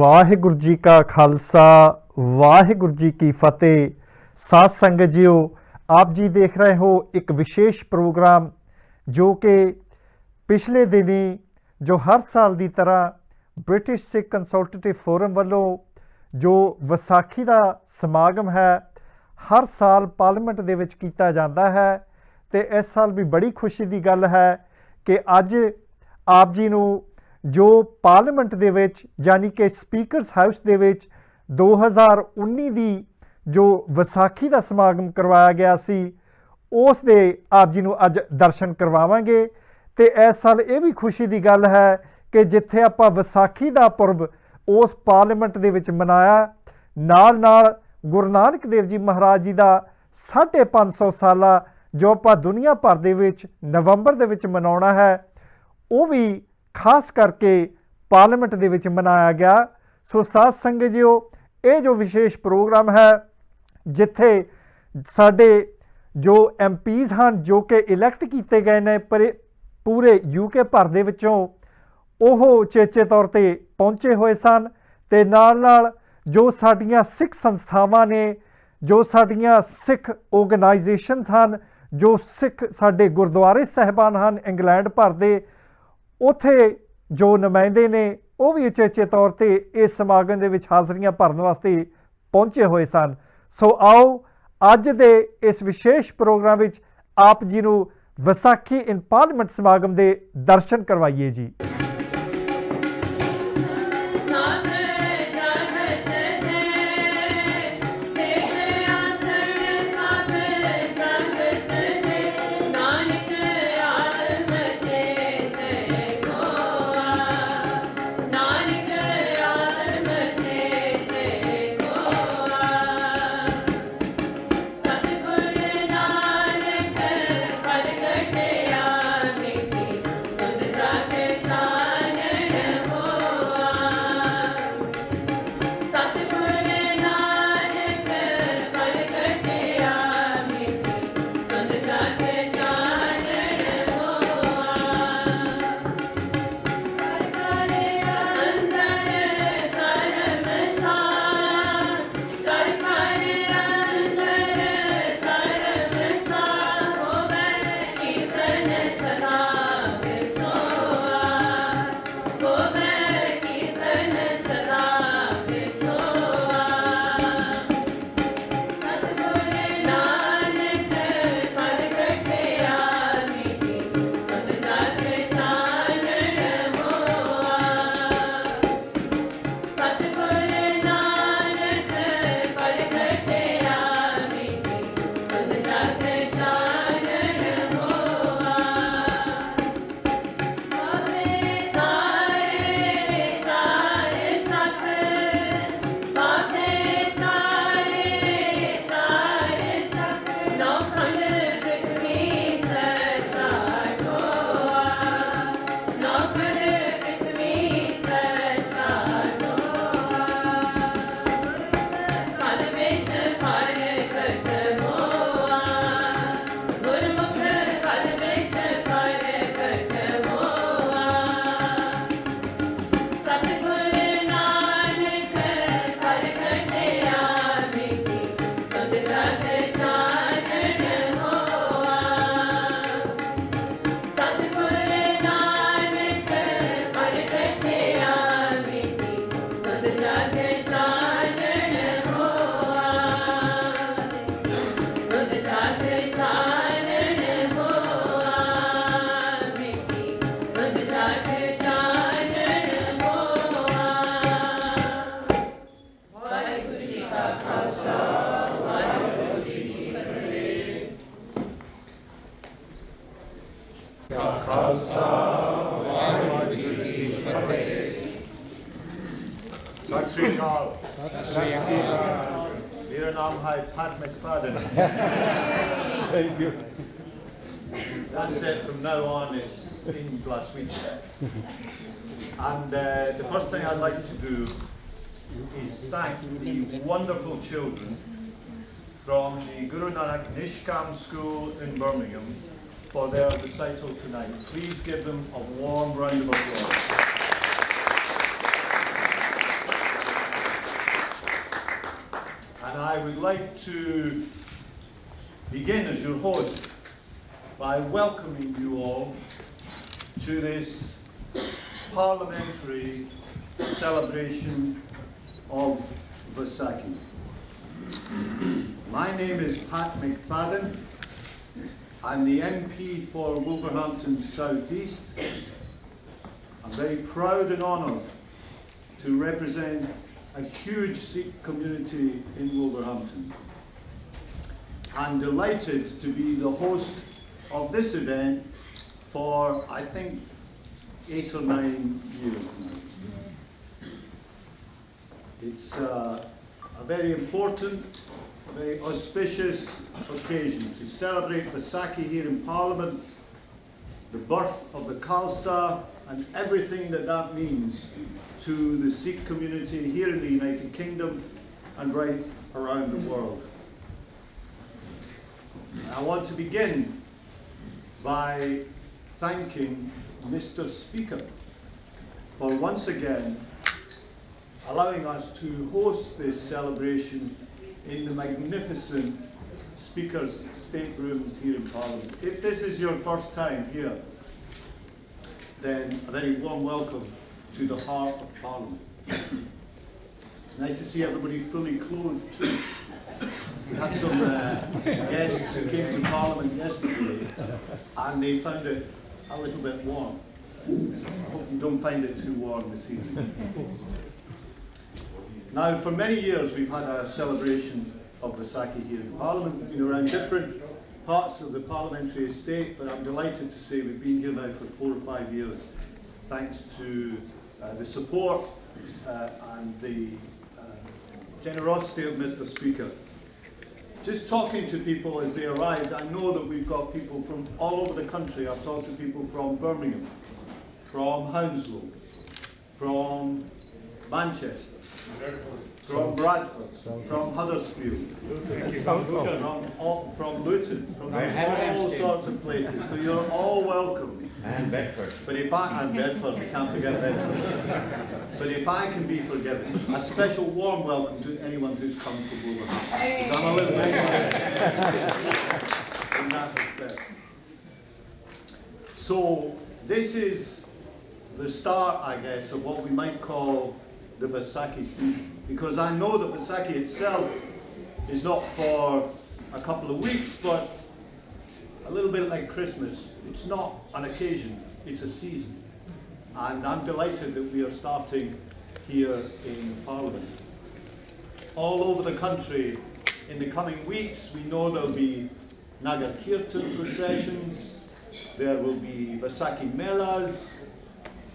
ਵਾਹਿਗੁਰੂ ਜੀ ਕਾ ਖਾਲਸਾ ਵਾਹਿਗੁਰੂ ਜੀ ਕੀ ਫਤਿਹ। ਸਾਧ ਸੰਗਤ ਜੀਓ, आप जी देख रहे हो एक विशेष प्रोग्राम जो कि पिछले दिनी जो हर साल की तरह ब्रिटिश सिख कंसल्टेटिव फोरम वालों जो विसाखी का समागम है हर साल पार्लीमेंट दे विच कीता जाता है। तो इस साल भी बड़ी खुशी की गल है कि अज आप जी नूं जो पार्लीमेंट दे विच यानी कि स्पीकरस हाउस दे विच 2019 की जो विसाखी का समागम करवाया गया सी उस दे आप जी नूं अज दर्शन करवावांगे। तो इस साल ये भी खुशी की गल है कि जिथे आपां विसाखी का पुरब उस पार्लीमेंट दे विच मनाया, नाल नाल गुरु नानक देव जी महाराज जी का 550 साला जो आपां दुनिया भर दे विच नवंबर दे विच मनाउणा है वो भी खास करके पार्लीमेंट दे विच मनाया गया। सो साध संगत जीओ, ये जो विशेष प्रोग्राम है जिथे साडे जो MPs हैं जो कि इलैक्ट किए गए ने पर पूरे UK भर दे विचों ओह चेचे तौर पर पहुँचे हुए सन। ते नाल नाल जो साडियां सिख संस्थावां ने, जो साडियां सिख ऑर्गेनाइजेशनस हैं, जो सिख साडे गुरुद्वारे साहिबान हैं इंग्लैंड भर दे, उत्थे जो नुमाइंदे ने वो भी उचेचे तौर पर इस समागम दे विच हाज़रियां भरन वास्ते पहुँचे हुए सन। सो आओ अज दे इस विशेष प्रोग्राम विच आप जी नूं विसाखी इन पार्लीमेंट समागम दे दर्शन करवाइए जी। मेरा नाम है Pat McFadden. Thank you. That's it. From now on, it's in Glaswegian. And the first thing I'd like to do is thank the wonderful children from the Guru Nanak Nishkam School in Birmingham for their recital tonight. Please give them a warm round of applause. And I would like to begin as your host by welcoming you all to this parliamentary celebration of Vaisakhi. My name is Pat McFadden. I'm the MP for Wolverhampton South East. I'm very proud and honoured to represent a huge Sikh community in Wolverhampton. I'm delighted to be the host of this event for, I think, 8 or 9 years now. It's a very important, a very auspicious occasion to celebrate Vaisakhi here in Parliament, the birth of the Khalsa, and everything that that means to the Sikh community here in the United Kingdom and right around the world. I want to begin by thanking Mr. Speaker for once again allowing us to host this celebration in the magnificent Speaker's staterooms here in Parliament. If this is your first time here, then a very warm welcome to the heart of Parliament. It's nice to see everybody fully clothed too. We had some guests who came to Parliament yesterday and they found it a little bit warm. So I hope you don't find it too warm this evening. Now, for many years we've had a celebration of Vaisakhi here in Parliament. We've been around different parts of the parliamentary estate, but I'm delighted to say we've been here now for 4 or 5 years, thanks to the support and the generosity of Mr. Speaker. Just talking to people as they arrived, I know that we've got people from all over the country. I've talked to people from Birmingham, from Hounslow, from Manchester, from Bradford, from Huddersfield, from Luton, from all sorts of places. So you're all welcome. And Bedford. But if and Bedford, we can't forget Bedford. But if I can be forgiven, a special warm welcome to anyone who's come from Wolverhampton. Because I'm a little bit in that respect. So this is the start, I guess, of what we might call the Vaisakhi season. Because I know that Vaisakhi itself is not for a couple of weeks, but a little bit like Christmas. It's not an occasion, it's a season. And I'm delighted that we are starting here in Parliament. All over the country, in the coming weeks, we know there'll be Nagar Kirtan processions, there will be Vaisakhi Melas,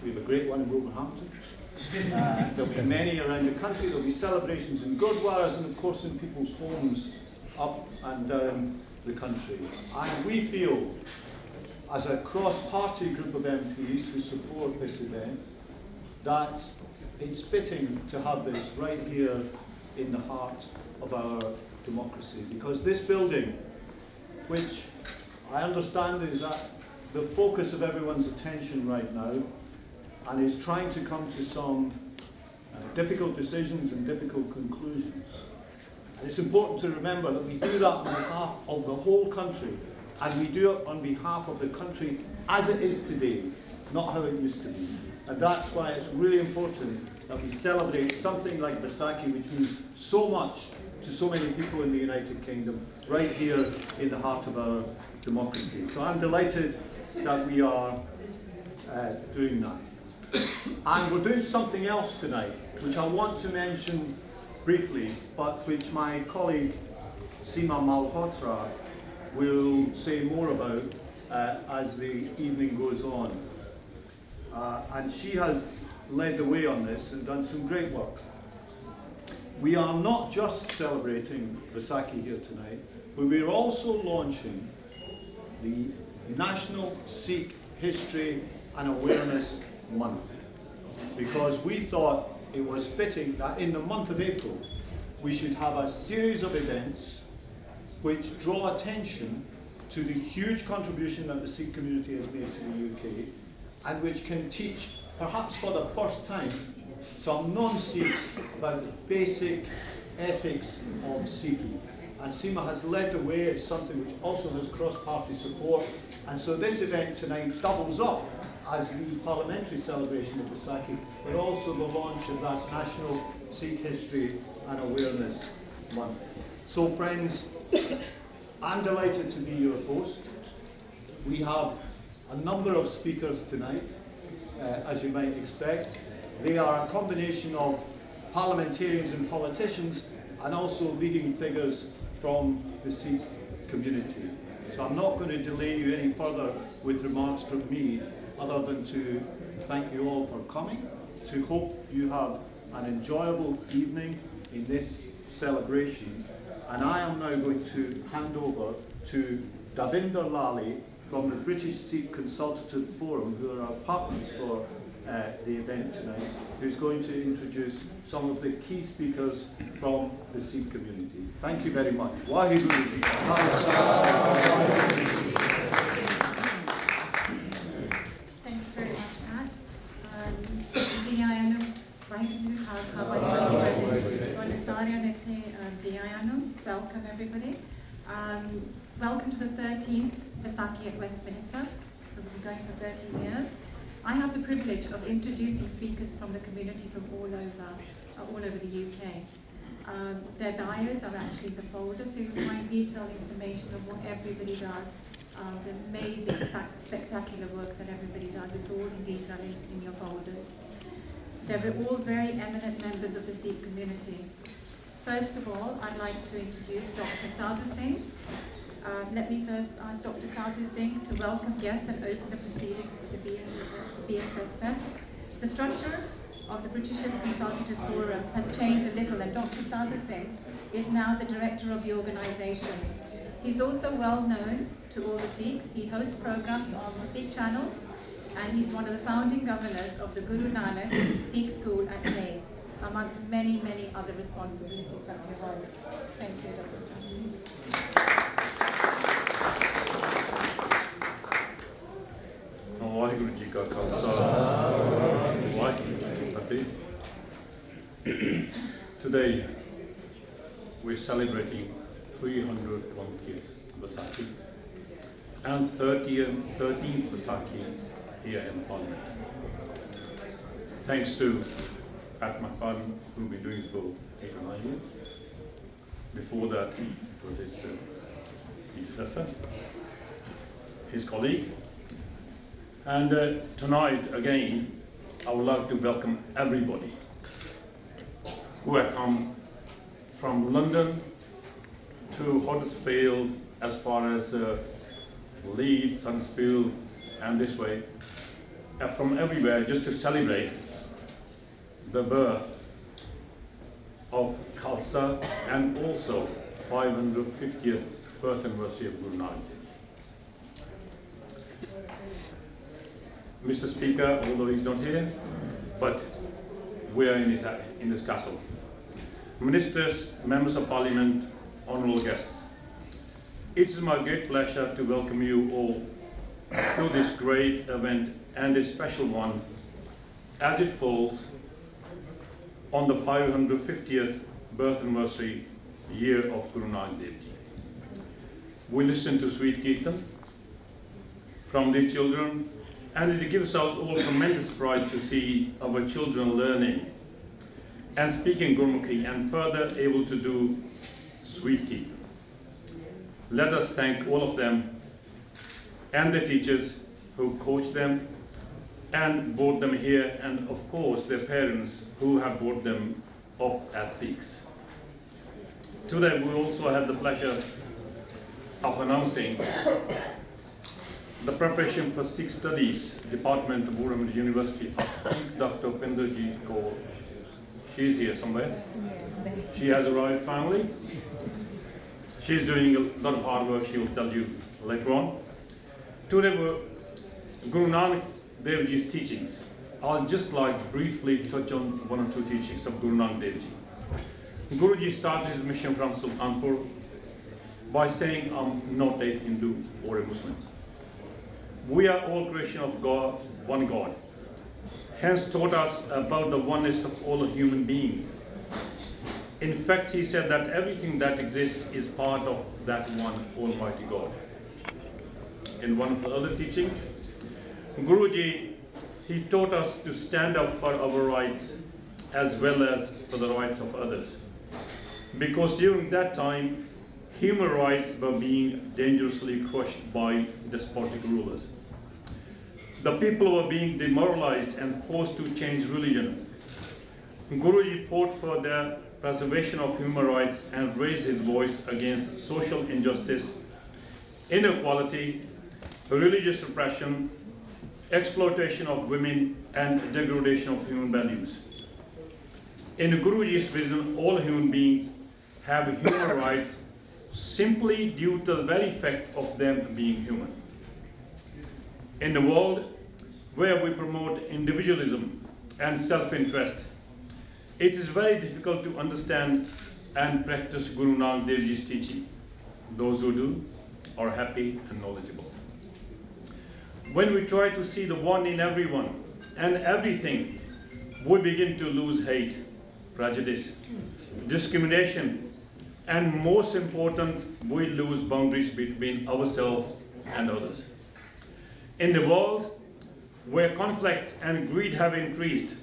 we have a great one in Wolverhampton. There'll be many around the country, there'll be celebrations in Gurdwaras and of course in people's homes up and down the country. And we feel, as a cross-party group of MPs who support this event, that it's fitting to have this right here in the heart of our democracy. Because this building, which I understand is at the focus of everyone's attention right now, and is trying to come to some difficult decisions and difficult conclusions. And it's important to remember that we do that on behalf of the whole country, and we do it on behalf of the country as it is today, not how it used to be. And that's why it's really important that we celebrate something like Vaisakhi, which means so much to so many people in the United Kingdom, right here in the heart of our democracy. So I'm delighted that we are doing that. And we're doing something else tonight, which I want to mention briefly, but which my colleague Seema Malhotra will say more about as the evening goes on. And she has led the way on this and done some great work. We are not just celebrating Vaisakhi here tonight, but we're also launching the National Sikh History and Awareness Month, because we thought it was fitting that in the month of April we should have a series of events which draw attention to the huge contribution that the Sikh community has made to the UK, and which can teach, perhaps for the first time, some non-Sikhs about the basic ethics of Sikhi. And SEMA has led the way. It's something which also has cross-party support. And so this event tonight doubles up as the parliamentary celebration of Vaisakhi, but also the launch of that National Sikh History and Awareness Month. So friends, I'm delighted to be your host. We have a number of speakers tonight, as you might expect. They are a combination of parliamentarians and politicians, and also leading figures from the Sikh community. So I'm not going to delay you any further with remarks from me, other than to thank you all for coming, to hope you have an enjoyable evening in this celebration. And I am now going to hand over to Davinder Lally from the British Sikh Consultative Forum, who are our partners for the event tonight, who's going to introduce some of the key speakers from the Sikh community. Thank you very much. Waheguru Ji Ka Khalsa. Thank you very much, Matt. Ji ਆਇਆਂ ਨੂੰ ਵਾਹਿਗੁਰੂ ਜੀ ਕਾ ਖਾਲਸਾ ਵਾਹਿਗੁਰੂ ਜੀ ਕੀ ਫਤਿਹ ਤੁਹਾਨੂੰ ਸਾਰਿਆਂ ਨੂੰ ਇੱਥੇ ਜੀ ਆਇਆਂ ਨੂੰ welcome everybody. Welcome to the 13th Vaisakhi at Westminster. So we've been going for 13 years. I have the privilege of introducing speakers from the community from all over the UK. Their bios are actually in the folder, so you'll find detailed information of what everybody does. The amazing, spectacular work that everybody does is all in detail in your folders. They're all very eminent members of the Sikh community. First of all, I'd like to introduce Dr. Sadhu Singh. Let me first ask Dr. Sadhu Singh to welcome guests and open the proceedings for the BSFF. The structure of the British Consultative Forum has changed a little, and Dr. Sadhu Singh is now the director of the organisation. He's also well known to all the Sikhs. He hosts programs on the Sikh channel, and he's one of the founding governors of the Guru Nanak Sikh School at Hayes, amongst many, many other responsibilities that he holds. Thank you, Dr. Sadhu Singh. Waheguru ji ਕਾ ਖਾਲਸਾ ਵਾਹਿਗੁਰੂ ਜੀ ਕੀ ਫਤਿਹ. Today we're celebrating 320th Vaisakhi and 13th Vaisakhi here in Parliament. Thanks to Pat McFarlane, who we've been doing for 8 or 9 years. Before that, it was his predecessor, his colleague. And tonight, again, I would like to welcome everybody who have come from London to Huddersfield, as far as Leeds, Huddersfield, and this way, from everywhere, just to celebrate the birth of Khalsa and also 550th birth anniversary of Guru Nanak. Mr. Speaker, although he's not here, but we are in his castle. Ministers, members of Parliament, honourable guests, it is my great pleasure to welcome you all to this great event, and a special one, as it falls on the 550th birth anniversary year of Guru Nanak Dev Ji. We listen to sweet Kirtan from the children, and it gives us all tremendous pride to see our children learning and speaking Gurmukhi and further able to do sweet Kirtan. Let us thank all of them and the teachers who coached them and brought them here, and of course their parents who have brought them up as Sikhs. Today we also have the pleasure of announcing the preparation for Sikh Studies Department of Warhammer University. Dr. Pinderjeet Kaur, she is here somewhere. She has arrived finally. She is doing a lot of hard work, she will tell you later on. Today Guru Nanak Dev Ji's teachings. I'll just like briefly touch on one or two teachings of Guru Nanak Dev Ji. Guruji started his mission from Sultanpur by saying, I'm not a Hindu or a Muslim. We are all creation of God, one God. Hence taught us about the oneness of all human beings. In fact, he said that everything that exists is part of that one Almighty God. In one of the other teachings, Guruji, he taught us to stand up for our rights as well as for the rights of others. Because during that time, human rights were being dangerously crushed by despotic rulers. The people were being demoralized and forced to change religion. Guruji fought for the preservation of human rights and raised his voice against social injustice, inequality, religious repression, exploitation of women, and degradation of human values. In Guruji's vision, all human beings have human rights simply due to the very fact of them being human. In a world where we promote individualism and self-interest, it is very difficult to understand and practice Guru Nanak Dev Ji's teaching. Those who do are happy and knowledgeable. When we try to see the one in everyone and everything, we begin to lose hate, prejudice, discrimination, and most important, we lose boundaries between ourselves and others. In the world where conflict and greed have increased,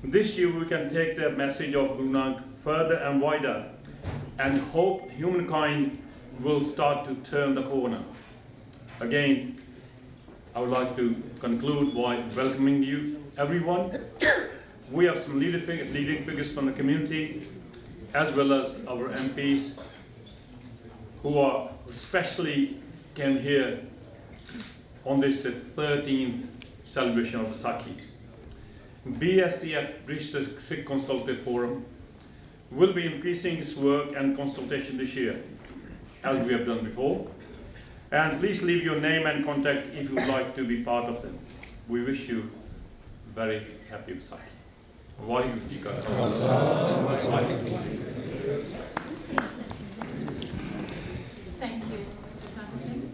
this year we can take the message of Guru Nanak further and wider and hope humankind will start to turn the corner. Again, I would like to conclude by welcoming you, everyone. We have some leading figures from the community, as well as our MPs, who are especially came here on this 13th celebration of Vaisakhi. BSCF, British Sikh Consultative Forum, will be increasing its work and consultation this year, as we have done before. And please leave your name and contact if you would like to be part of them. We wish you very happy Vaisakhi. Vaheguru Ji Ka Khalsa. Thank you, Dr. Sadhu Singh.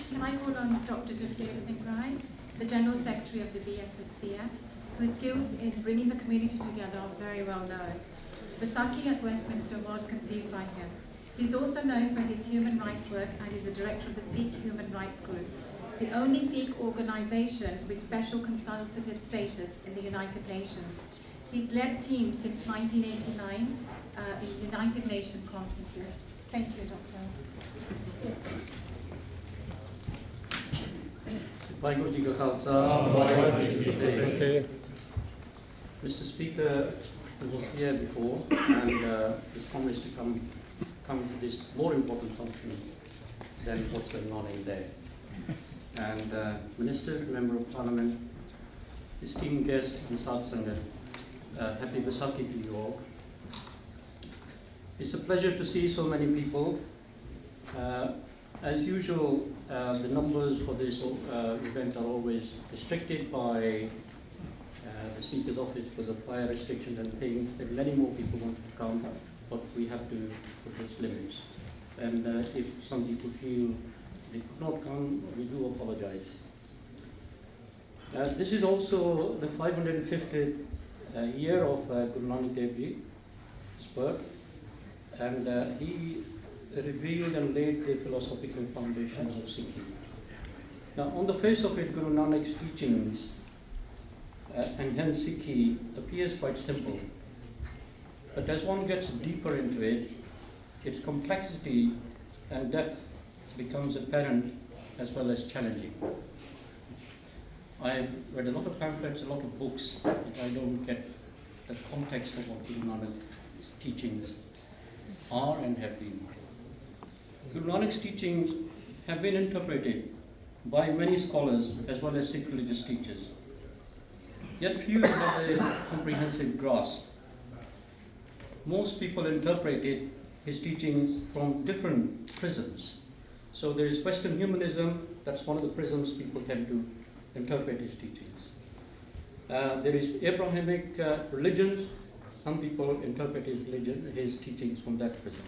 Can I call on Dr. Jasdev Singh Rai, the General Secretary of the BSCF, whose skills in bringing the community together are very well known. Vaisakhi at Westminster was conceived by him. He's also known for his human rights work and is the director of the Sikh Human Rights Group, the only Sikh organization with special consultative status in the United Nations. He's led teams since 1989 in United Nations conferences. Thank you, Doctor. Vaheguru Ji Ka Khalsa, Vaheguru Ji Ki Fateh. Mr. Speaker was here before and has promised to come to this more important function than what's going on in there. And ministers, member of parliament, esteemed guests and Sadh Sangat, happy Vaisakhi to you all. It's a pleasure to see so many people. As usual, the numbers for this event are always restricted by the Speaker's office because of fire restrictions and things. There are many more people want to come, but we have to put these limits. And if some people feel they could not come, we do apologize. This is also the 550th year of Guru Nanak Dev Ji's birth, and he revealed and laid the philosophical foundations of Sikhism. Now, on the face of it, Guru Nanak's teachings and hence Sikhi appears quite simple. But as one gets deeper into it, its complexity and depth becomes apparent as well as challenging. I've read a lot of pamphlets, a lot of books, but I don't get the context of what Guru Nanak's teachings are and have been. Guru Nanak's teachings have been interpreted by many scholars as well as Sikh religious teachers. Yet few have a comprehensive grasp. Most people interpreted his teachings from different prisms. So there is Western humanism, that's one of the prisms people tend to interpret his teachings. There is Abrahamic religions, some people interpret his teachings from that prism.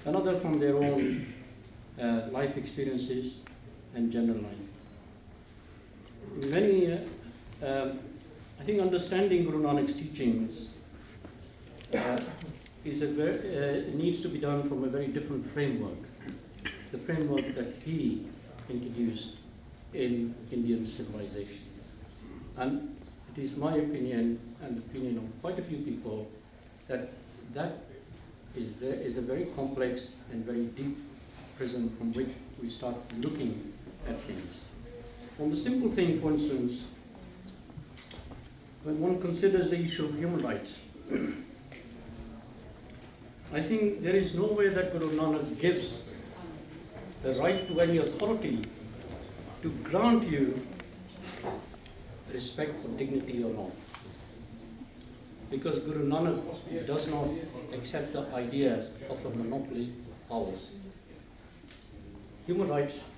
Another from their own life experiences and general life. Many, I think understanding Guru Nanak's teachings is needs to be done from a very different framework, the framework that he introduced in Indian civilization. And it is my opinion, and the opinion of quite a few people, that is a very complex and very deep prism from which we start looking at things. From the simple thing, for instance, when one considers the issue of human rights, I think there is no way that Guru Nanak gives the right to any authority to grant you respect or dignity or not. Because Guru Nanak does not accept the idea of a monopoly of powers. Human rights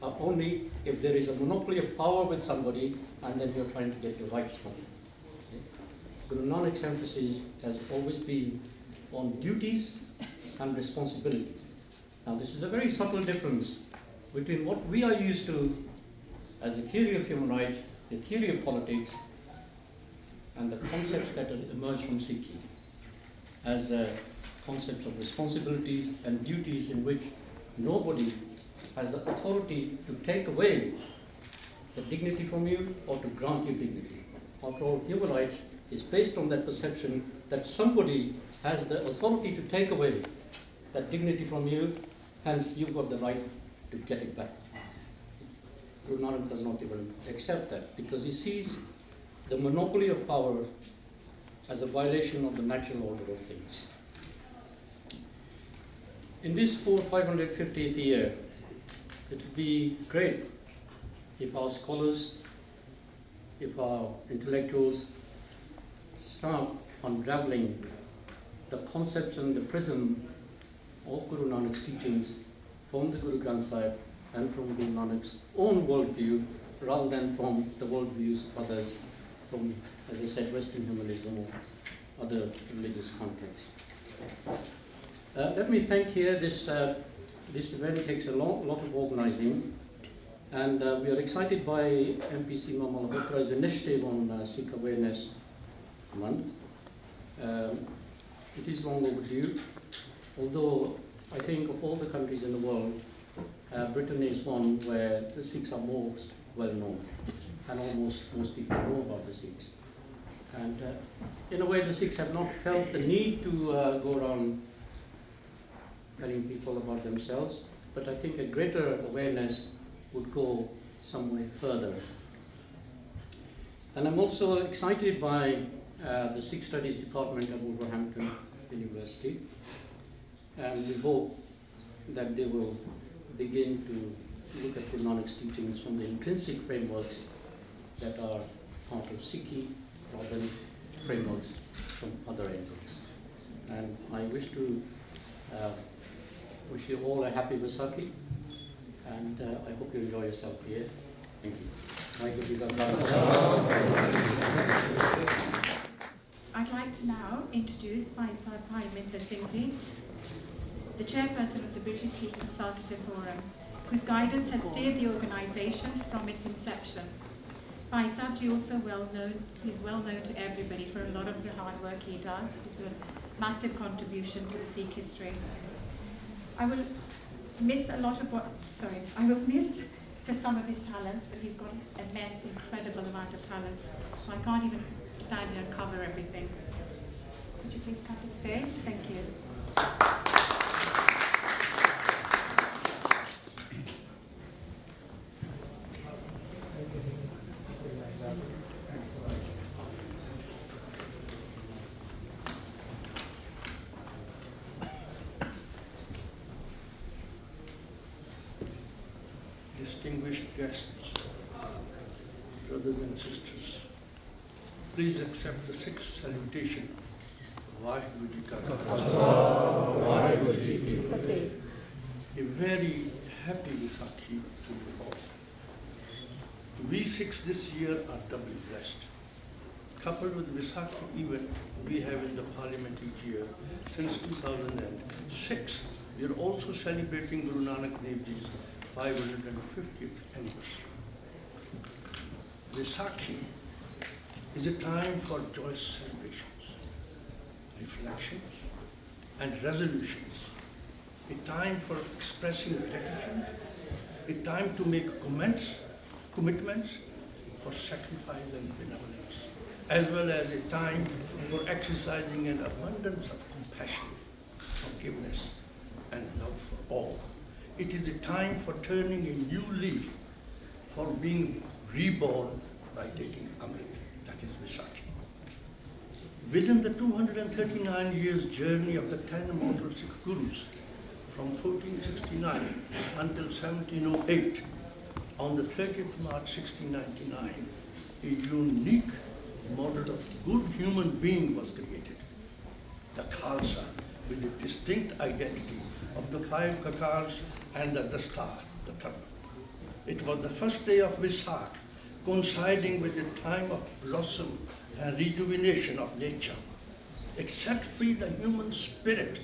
are only if there is a monopoly of power with somebody and then you're trying to get your rights from it. Okay? Guru Nanak's emphasis has always been on duties and responsibilities. Now this is a very subtle difference between what we are used to as the theory of human rights, the theory of politics, and the concepts that emerge from Sikhi as concepts of responsibilities and duties in which nobody has the authority to take away the dignity from you or to grant you dignity. After all, human rights is based on that perception that somebody has the authority to take away that dignity from you, hence you've got the right to get it back. Guru Nanak does not even accept that because he sees the monopoly of power as a violation of the natural order of things. In this 550th year, it would be great if our scholars, if our intellectuals start unraveling the concepts and the prism of Guru Nanak's teachings from the Guru Granth Sahib and from Guru Nanak's own worldview rather than from the worldviews of others from, as I said, Western humanism or other religious contexts. Let me thank here this event takes a lot of organizing, and we are excited by MP Seema Malhotra's initiative on Sikh Awareness Month. It is long overdue, although I think of all the countries in the world, Britain is one where the Sikhs are most well known, and almost most people know about the Sikhs. And in a way, the Sikhs have not felt the need to go around telling people about themselves, but I think a greater awareness would go some way further. And I'm also excited by the Sikh Studies Department at Wolverhampton University, and we hope that they will begin to look at Guru Nanak's teachings from the intrinsic frameworks that are part of Sikhi rather than frameworks from other angles. And I wish to wish you all a happy Vaisakhi, and I hope you enjoy yourself here. Thank you. I'd like to now introduce Bhai Sahib Parminder Singh Ji, the chairperson of the British Sikh Consultative Forum, whose guidance has steered the organisation from its inception. Bhai Sahib Ji also is well known to everybody for a lot of the hard work he does. It's a massive contribution to the Sikh history. I will miss just some of his talents, but he's got an immense, incredible amount of talents, so I can't even stand here and cover everything. Could you please come to the stage? Thank you. Distinguished guests, brothers and sisters, please accept the sixth salutation. Vaheguru Ji Ka Khalsa. A very happy Vaisakhi to you all. We Sikhs this year are doubly blessed. Coupled with Vaisakhi event we have in the Parliament each year since 2006, we are also celebrating Guru Nanak Dev Ji's 550th anniversary. Vaisakhi is a time for joyous celebrations, reflections, and resolutions, a time for expressing gratitude, a time to make commitments for sacrifice and benevolence, as well as a time for exercising an abundance of compassion, forgiveness, and love for all. It is a time for turning a new leaf, for being reborn by taking Amrit, that is Vaisakhi. Within the 239 years journey of the 10 immortal Sikh Gurus, from 1469 until 1708, on the 30th March 1699, a unique model of good human being was created. The Khalsa, with a distinct identity of the 5 kakars and the dastar, the turban. It was the first day of Vaisakh, coinciding with a time of blossom and rejuvenation of nature. It set free the human spirit,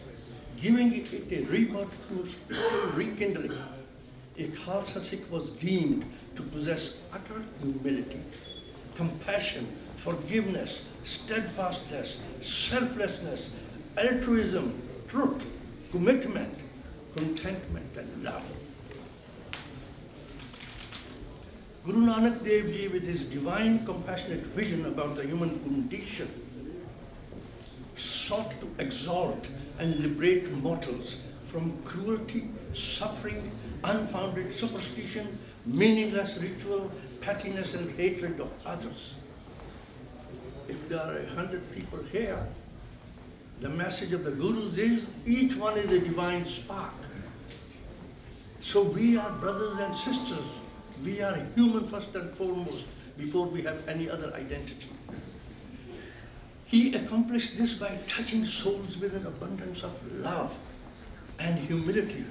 giving it a rebirth through spiritual rekindling. A Khalsa Sikh was deemed to possess utter humility, compassion, forgiveness, steadfastness, selflessness, altruism, truth, commitment, contentment, and love. Guru Nanak Dev Ji, with his divine compassionate vision about the human condition, sought to exalt and liberate mortals from cruelty, suffering, unfounded superstition, meaningless ritual, pettiness, and hatred of others. If there are 100 people here, the message of the Gurus is each one is a divine spark. So we are brothers and sisters. We are human first and foremost before we have any other identity. He accomplished this by touching souls with an abundance of love and humility.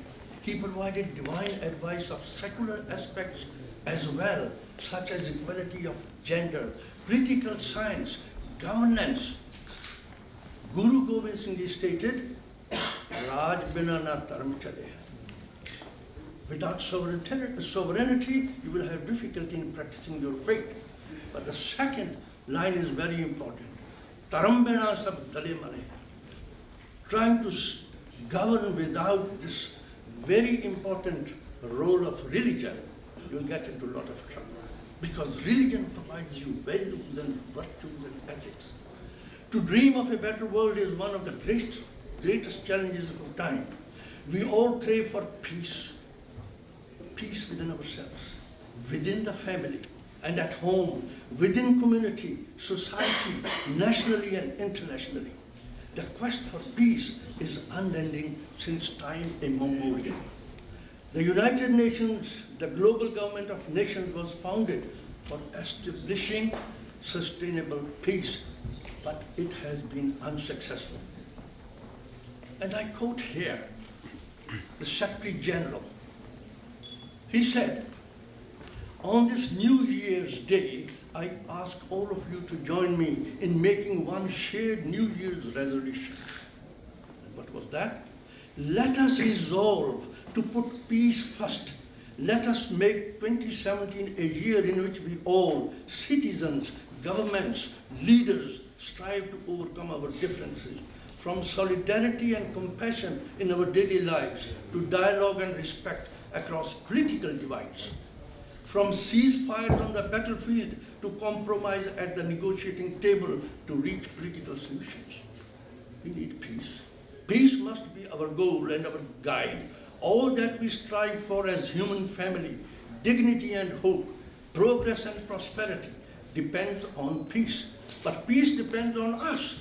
He provided divine advice of secular aspects as well, such as equality of gender, political science, governance. Guru Gobind Singh Ji stated, Raj bina na dharm chale. Without sovereignty, you will have difficulty in practicing your faith. But the second line is very important. Dharam bina sab dale male. Trying to govern without this very important role of religion, you'll get into a lot of trouble. Because religion provides you values and virtues and ethics. To dream of a better world is one of the greatest challenges of time. We all crave for peace. Peace within ourselves, within the family, and at home, within community, society, nationally and internationally. The quest for peace is unending since time immemorial. The United Nations, the global government of nations, was founded for establishing sustainable peace, but it has been unsuccessful. And I quote here the Secretary General. He said, on this New Year's Day, I ask all of you to join me in making one shared New Year's resolution. And what was that? Let us resolve to put peace first. Let us make 2017 a year in which we all, citizens, governments, leaders, strive to overcome our differences, from solidarity and compassion in our daily lives to dialogue and respect across political divides, from ceasefires on the battlefield to compromise at the negotiating table to reach political solutions. We need peace. Peace must be our goal and our guide. All that we strive for as human family, dignity and hope, progress and prosperity depends on peace. But peace depends on us.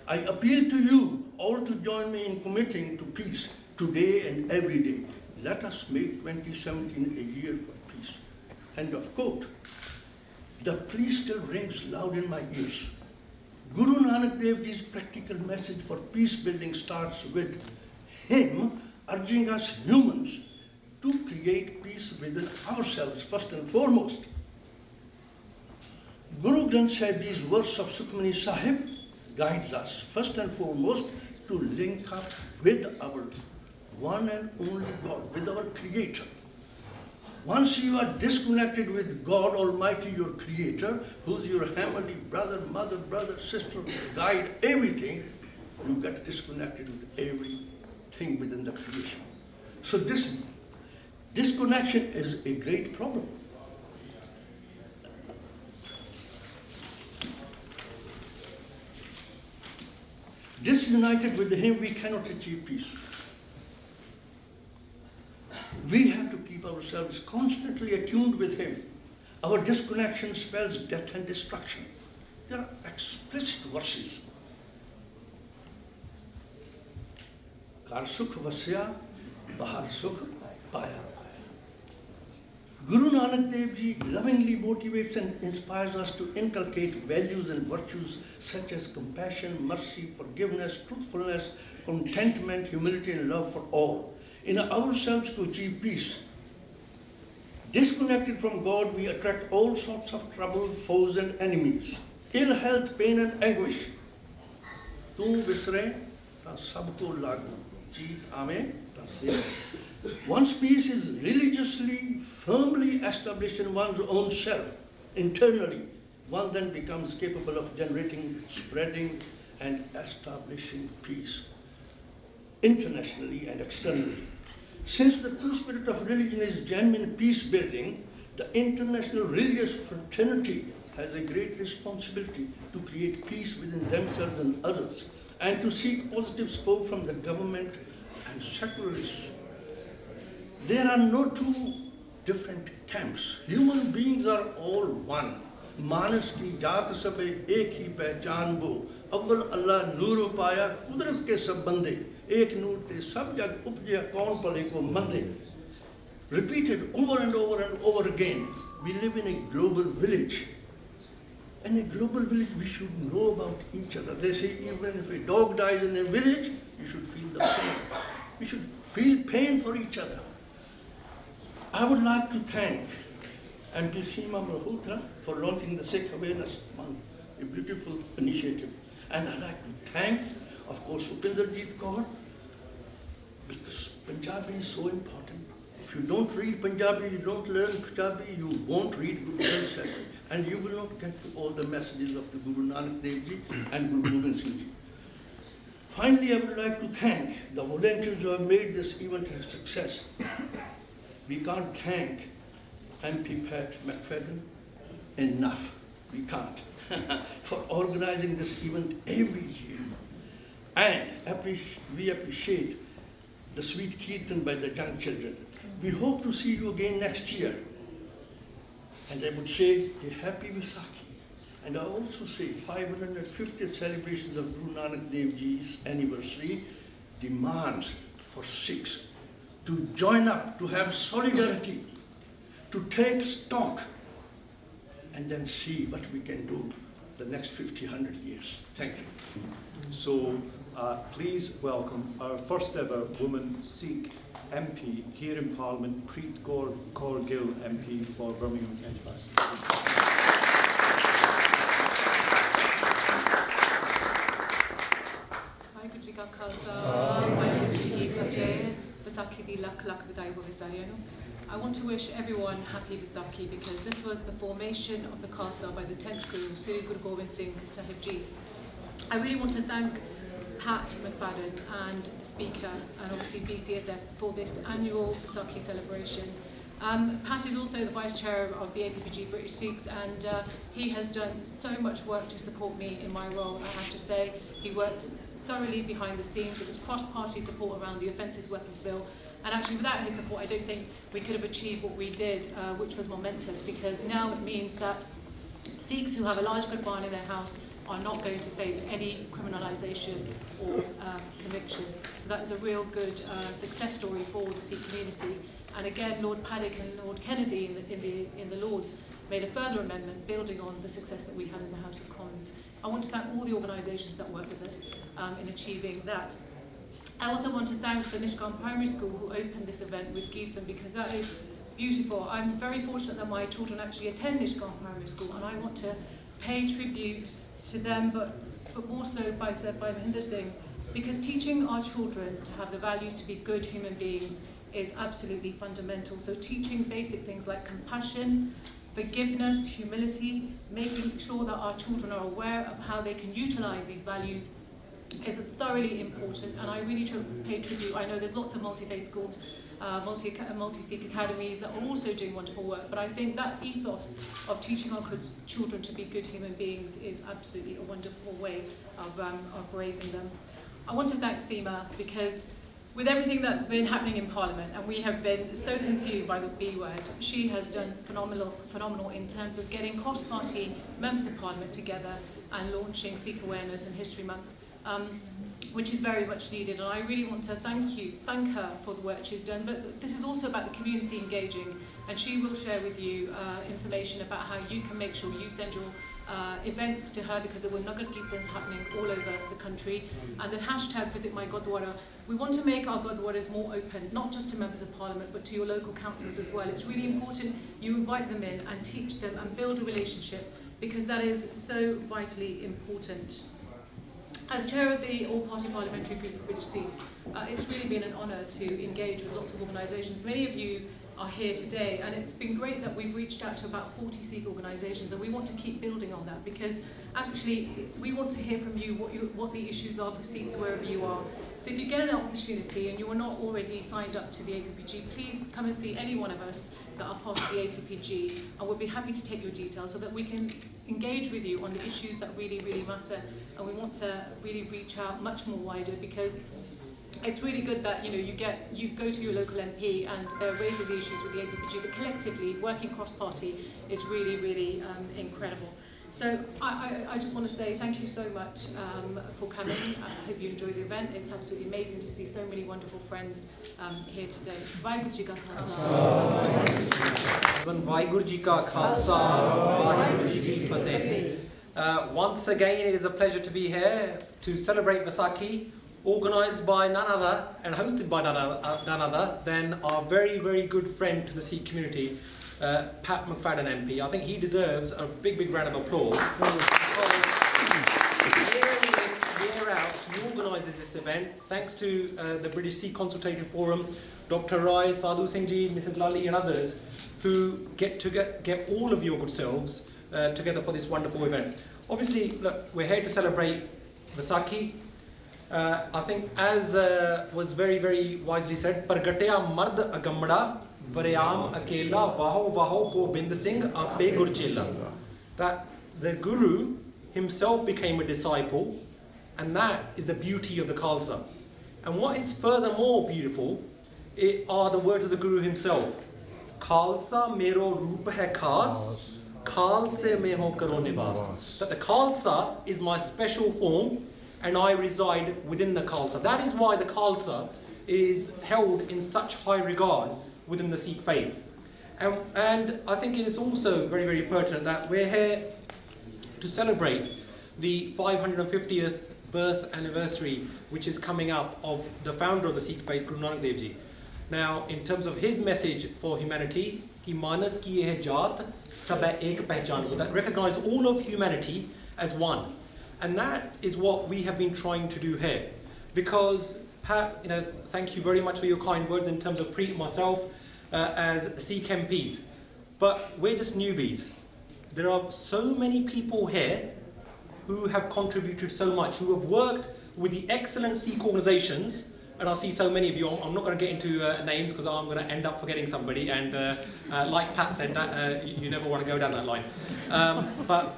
I appeal to you all to join me in committing to peace today and every day. Let us make 2017 a year for peace. End of quote. The plea still rings loud in my ears. Guru Nanak Dev Ji's practical message for peace building starts with him urging us humans to create peace within ourselves first and foremost. Guru Granth Sahib Ji's verse of Sukhmani Sahib guides us first and foremost to link up with our one and only God, with our Creator. Once you are disconnected with God Almighty, your Creator, who's your heavenly brother, mother, sister, guide, everything, you get disconnected with everything within the creation. So this disconnection is a great problem. Disunited with Him, we cannot achieve peace. We have to keep ourselves constantly attuned with Him. Our disconnection spells death and destruction. There are explicit verses. Kar sukh vasya, bahar sukh paya. Guru Nanak Dev Ji lovingly motivates and inspires us to inculcate values and virtues such as compassion, mercy, forgiveness, truthfulness, contentment, humility, and love for all, in ourselves to achieve peace. Disconnected from God, we attract all sorts of trouble, foes, and enemies, ill health, pain, and anguish. Tu visre ta sabko lagu, jeet aame ta se. Once peace is religiously, firmly established in one's own self, internally, one then becomes capable of generating, spreading, and establishing peace, internationally and externally. Since the true spirit of religion is genuine peace building, the international religious fraternity has a great responsibility to create peace within themselves and others, and to seek positive support from the government and secularists. There are no two different camps. Human beings are all one. मानस की जात सब एक ही पहचान वो, अव्वल अल्लाह नूर पाया कुदरत के सब बंदे, एक नूर ते सब जग उपजया कौन पले को मंदे. Repeated over and over and over again. We live in a global village. In a global village, we should know about each other. They say even if a dog dies in a village, you should feel the pain. We should feel pain for each other. I would like to thank MP Seema Malhotra for launching the Sikh Awareness Month, a beautiful initiative. And I'd like to thank, of course, Upinderjeet Kaur, because Punjabi is so important. If you don't read Punjabi, you don't learn Punjabi, you won't read Guru Granth Sahib, and you will not get to all the messages of the Guru Nanak Dev Ji and Guru Gobind Singh Ji. Finally, I would like to thank the volunteers who have made this event a success. We can't thank MP Pat McFadden enough. We can't. For organizing this event every year. And we appreciate the sweet kirtan by the young children. We hope to see you again next year. And I would say a happy Vaisakhi. And I also say 550th celebrations of Guru Nanak Dev Ji's anniversary demands for Sikhs to join up, to have solidarity, to take stock, and then see what we can do the next 50, 100 years. Thank you. So please welcome our first ever woman Sikh MP here in Parliament, Preet Kaur Gill MP for Birmingham Kent West. Waheguru ji ਕਾ ਖਾਲਸਾ ਵਾਹਿਗੁਰੂ ਜੀ ਕੀ ਫਤਿਹ. ਵਿਸਾਖੀ ਦੀ ਲੱਖ ਲੱਖ ਵਧਾਈ ਹੋਵੇ ਸਾਰਿਆਂ ਨੂੰ. I want to wish everyone happy Vaisakhi because this was the formation of the Khalsa by the 10th Guru, Sri Guru Gobind Singh Sahib Ji. I really want to thank Pat McFadden and the Speaker and obviously BCSF for this annual Vaisakhi celebration. Pat is also the Vice Chair of the APPG British Sikhs and he has done so much work to support me in my role. I have to say he worked thoroughly behind the scenes. It was cross-party support around the Offences Weapons Bill. And actually without his support, I don't think we could have achieved what we did, which was momentous, because now it means that Sikhs who have a large Gurdwan in their house are not going to face any criminalisation or conviction. So that is a real good success story for the Sikh community. And again, Lord Paddock and Lord Kennedy in the Lords made a further amendment building on the success that we had in the House of Commons. I want to thank all the organisations that work with us in achieving that. I also want to thank the Nishkan Primary School who opened this event with Geetham because that is beautiful. I'm very fortunate that my children actually attend Nishkan Primary School and I want to pay tribute to them, but more so by Mahinder Singh, because teaching our children to have the values to be good human beings is absolutely fundamental. So teaching basic things like compassion, forgiveness, humility, making sure that our children are aware of how they can utilise these values is thoroughly important, and I really pay tribute. I know there's lots of multi-faith schools, multi-Sikh academies that are also doing wonderful work, but I think that ethos of teaching our children to be good human beings is absolutely a wonderful way of raising them. I want to thank Seema, because with everything that's been happening in Parliament, and we have been so consumed by the B word, she has done phenomenal in terms of getting cross-party members of Parliament together and launching Sikh Awareness and History Month, which is very much needed. And I really want to thank her for the work she's done. But this is also about the community engaging, and she will share with you information about how you can make sure you send your events to her, because we're not going to keep things happening all over the country. And the hashtag Visit My Gurdwara, we want to make our Gurdwaras more open, not just to members of Parliament, but to your local councillors as well. It's really important you invite them in and teach them and build a relationship, because that is so vitally important. As chair of the All-Party Parliamentary Group for British Sikhs, it's really been an honour to engage with lots of organisations. Many of you are here today, and it's been great that we've reached out to about 40 Sikh organisations, and we want to keep building on that, because actually we want to hear from you what the issues are for Sikhs wherever you are. So if you get an opportunity and you are not already signed up to the APPG, please come and see any one of us that are part of the APPG, and we'll be happy to take your details so that we can engage with you on the issues that really, really matter. And we want to really reach out much more wider, because it's really good that you go to your local MP and they're raising the issues with the APPG, but collectively working cross-party is really, really incredible. So I just want to say thank you so much for coming. I hope you enjoyed the event. It's absolutely amazing to see so many wonderful friends here today. Vaheguru Ji Ka Khalsa. Vaheguru Ji Ka Khalsa, Vaheguru Ji Ki Fateh. Once again, it is a pleasure to be here to celebrate Vaisakhi, organised by none other and hosted by none other than our very, very good friend to the Sikh community, Pat McFadden MP. I think he deserves a big, big round of applause. Year in, year out, he organises this event thanks to the British Sikh Consultative Forum, Dr. Rai, Sadhu Singh Ji, Mrs. Lally and others, who get all of your good selves together for this wonderful event. Obviously, look, we're here to celebrate Vaisakhi. I think, as was very, very wisely said, Pargatya Mard Agamda, Varyam Akela, Vaho Vaho Gobind Singh Ape Gurchela. That the Guru himself became a disciple, and that is the beauty of the Khalsa. And what is furthermore beautiful are the words of the Guru himself. Khalsa mero roop hai khas, Khalse mein ho karo nivas. That the Khalsa is my special form, and I reside within the Khalsa. That is why the Khalsa is held in such high regard within the Sikh faith. And I think it is also very, very pertinent that we're here to celebrate the 550th birth anniversary, which is coming up, of the founder of the Sikh faith, Guru Nanak Dev Ji. Now, in terms of his message for humanity, ki manas ki hai jaat, sab ek pehchan ko, that recognize all of humanity as one. And that is what we have been trying to do here. Because, Pat, thank you very much for your kind words in terms of myself as Sikh MPs. But we're just newbies. There are so many people here who have contributed so much, who have worked with the excellent Sikh organisations, and I see so many of you. I'm not going to get into names because I'm going to end up forgetting somebody, and like Pat said, that you never want to go down that line. But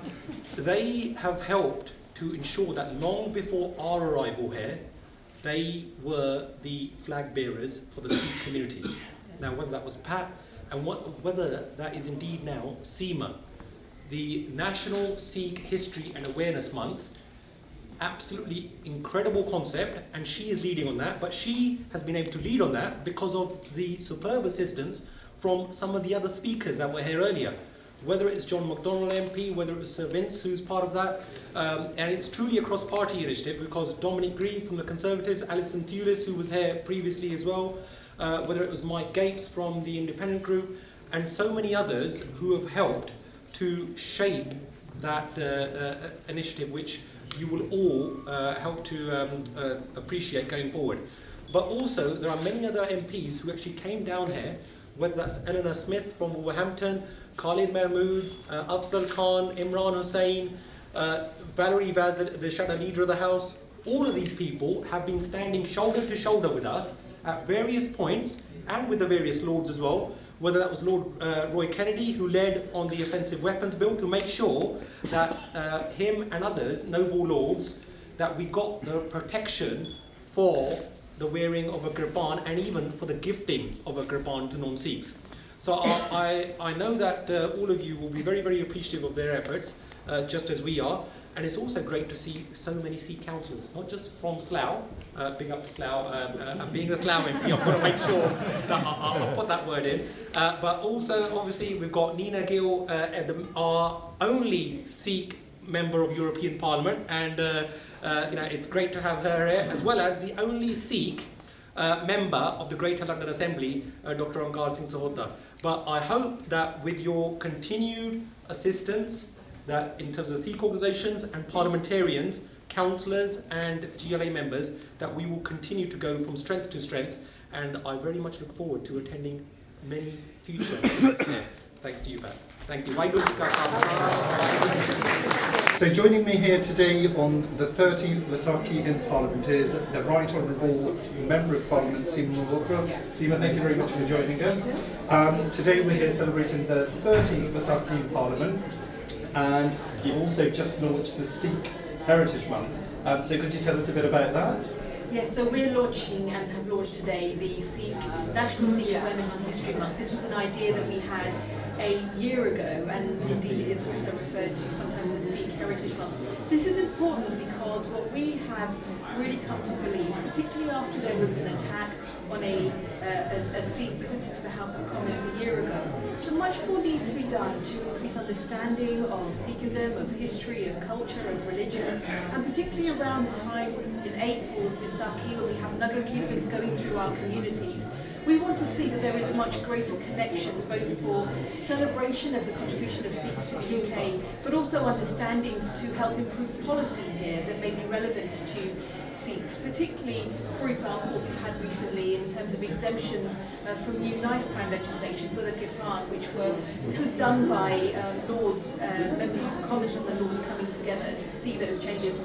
they have helped to ensure that long before our arrival here, they were the flag bearers for the Sikh community. Now, whether that was Pat, and whether that is indeed now Seema, the National Sikh History and Awareness Month, absolutely incredible concept, and she is leading on that, but she has been able to lead on that because of the superb assistance from some of the other speakers that were here earlier. Whether it's John McDonnell MP, whether it's Sir Vince, who's part of that, and it's truly a cross-party initiative because Dominic Grieve from the Conservatives, Alison Thulis, who was here previously as well, whether it was Mike Gapes from the Independent Group, and so many others who have helped to shape that initiative, which you will all help to appreciate going forward. But also, there are many other MPs who actually came down here, whether that's Eleanor Smith from Wolverhampton, Khalid Mahmood, Afzal Khan, Imran Hussain, Valerie Vaz, the shadow leader of the House, all of these people have been standing shoulder to shoulder with us at various points and with the various lords as well, whether that was Lord Roy Kennedy, who led on the offensive weapons bill to make sure that him and others, noble lords, that we got the protection for the wearing of a kirpan and even for the gifting of a kirpan to non-Sikhs. So I know that all of you will be very, very appreciative of their efforts, just as we are. And it's also great to see so many Sikh councillors, not just from Slough, big up to Slough, and being the Slough MP, I've got to make sure that I'll put that word in. But also, obviously, we've got Nina Gill, our only Sikh member of European Parliament, and it's great to have her here, as well as the only Sikh member of the Greater London Assembly, Dr. Omkar Singh Sahota. But I hope that with your continued assistance, that in terms of Sikh organisations and parliamentarians, councillors and GLA members, that we will continue to go from strength to strength, and I very much look forward to attending many future events here. Thanks to you, Pat. Thank you. So joining me here today on the 13th Vaisakhi in Parliament is the Right Honourable Member of Parliament, Seema Malhotra. Seema, thank you very much for joining us. Today we're here celebrating the 13th Vaisakhi in Parliament, and you've also just launched the Sikh Heritage Month. So could you tell us a bit about that? Yes, so we're launching and have launched today the National Sikh Awareness and History Month. This was an idea that we had a year ago, and indeed it is also referred to sometimes as Sikh Heritage Month. This is important because what we have really come to believe, particularly after there was an attack on a Sikh visitor to the House of Commons a year ago, so much more needs to be done to increase understanding of Sikhism, of history, of culture, of religion, and particularly around the time in April of Vaisakhi when we have Nagar Kirtans going through our communities. We want to see that there is a much greater connection, both for celebration of the contribution of Sikhs to the UK, but also understanding to help improve policy here that may be relevant to Sikhs, particularly, for example, what we've had recently in terms of exemptions from new knife crime legislation for the kirpan, which was done by Lords, members of Commons and the Lords coming together to see those changes.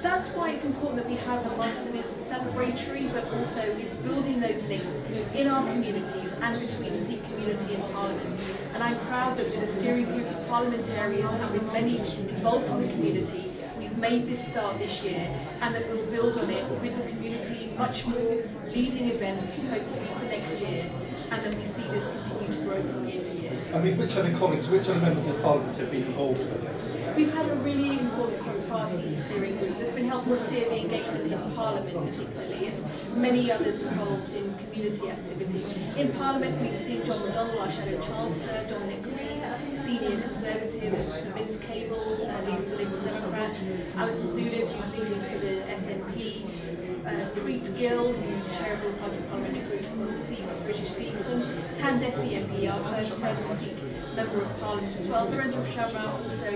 That's why it's important that we have a month that is celebratory, but also is building those links in our communities and between the Sikh community and Parliament. And I'm proud that with a steering group of parliamentarians and with many involved from the community, we've made this start this year, and that we'll build on it with the community, much more leading events, hopefully for next year, and then we see this continue to grow from year to year. I mean, which other colleagues, which other members of Parliament have been involved with this? We've had a really important cross-party steering group that's been helping steer the engagement in Parliament particularly, and many others involved in community activity. In Parliament we've seen John McDonnell, our Shadow Chancellor, Dominic Grieve, Senior Conservative, Sir Vince Cable, leader of the Liberal Democrats, Alison Thulis, who's leading for the SNP, Preet Gill, who's chair of the Party Parliamentary Group on Sikhs, British Sikhs, and Tan Desi MP, our first term Sikh Member of Parliament as well. Virendra Sharma also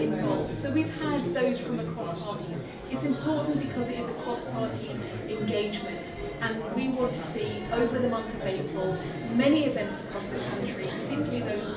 involved. So we've had those from across parties. It's important because it is a cross-party engagement, and we want to see over the month of April many events across the country, particularly those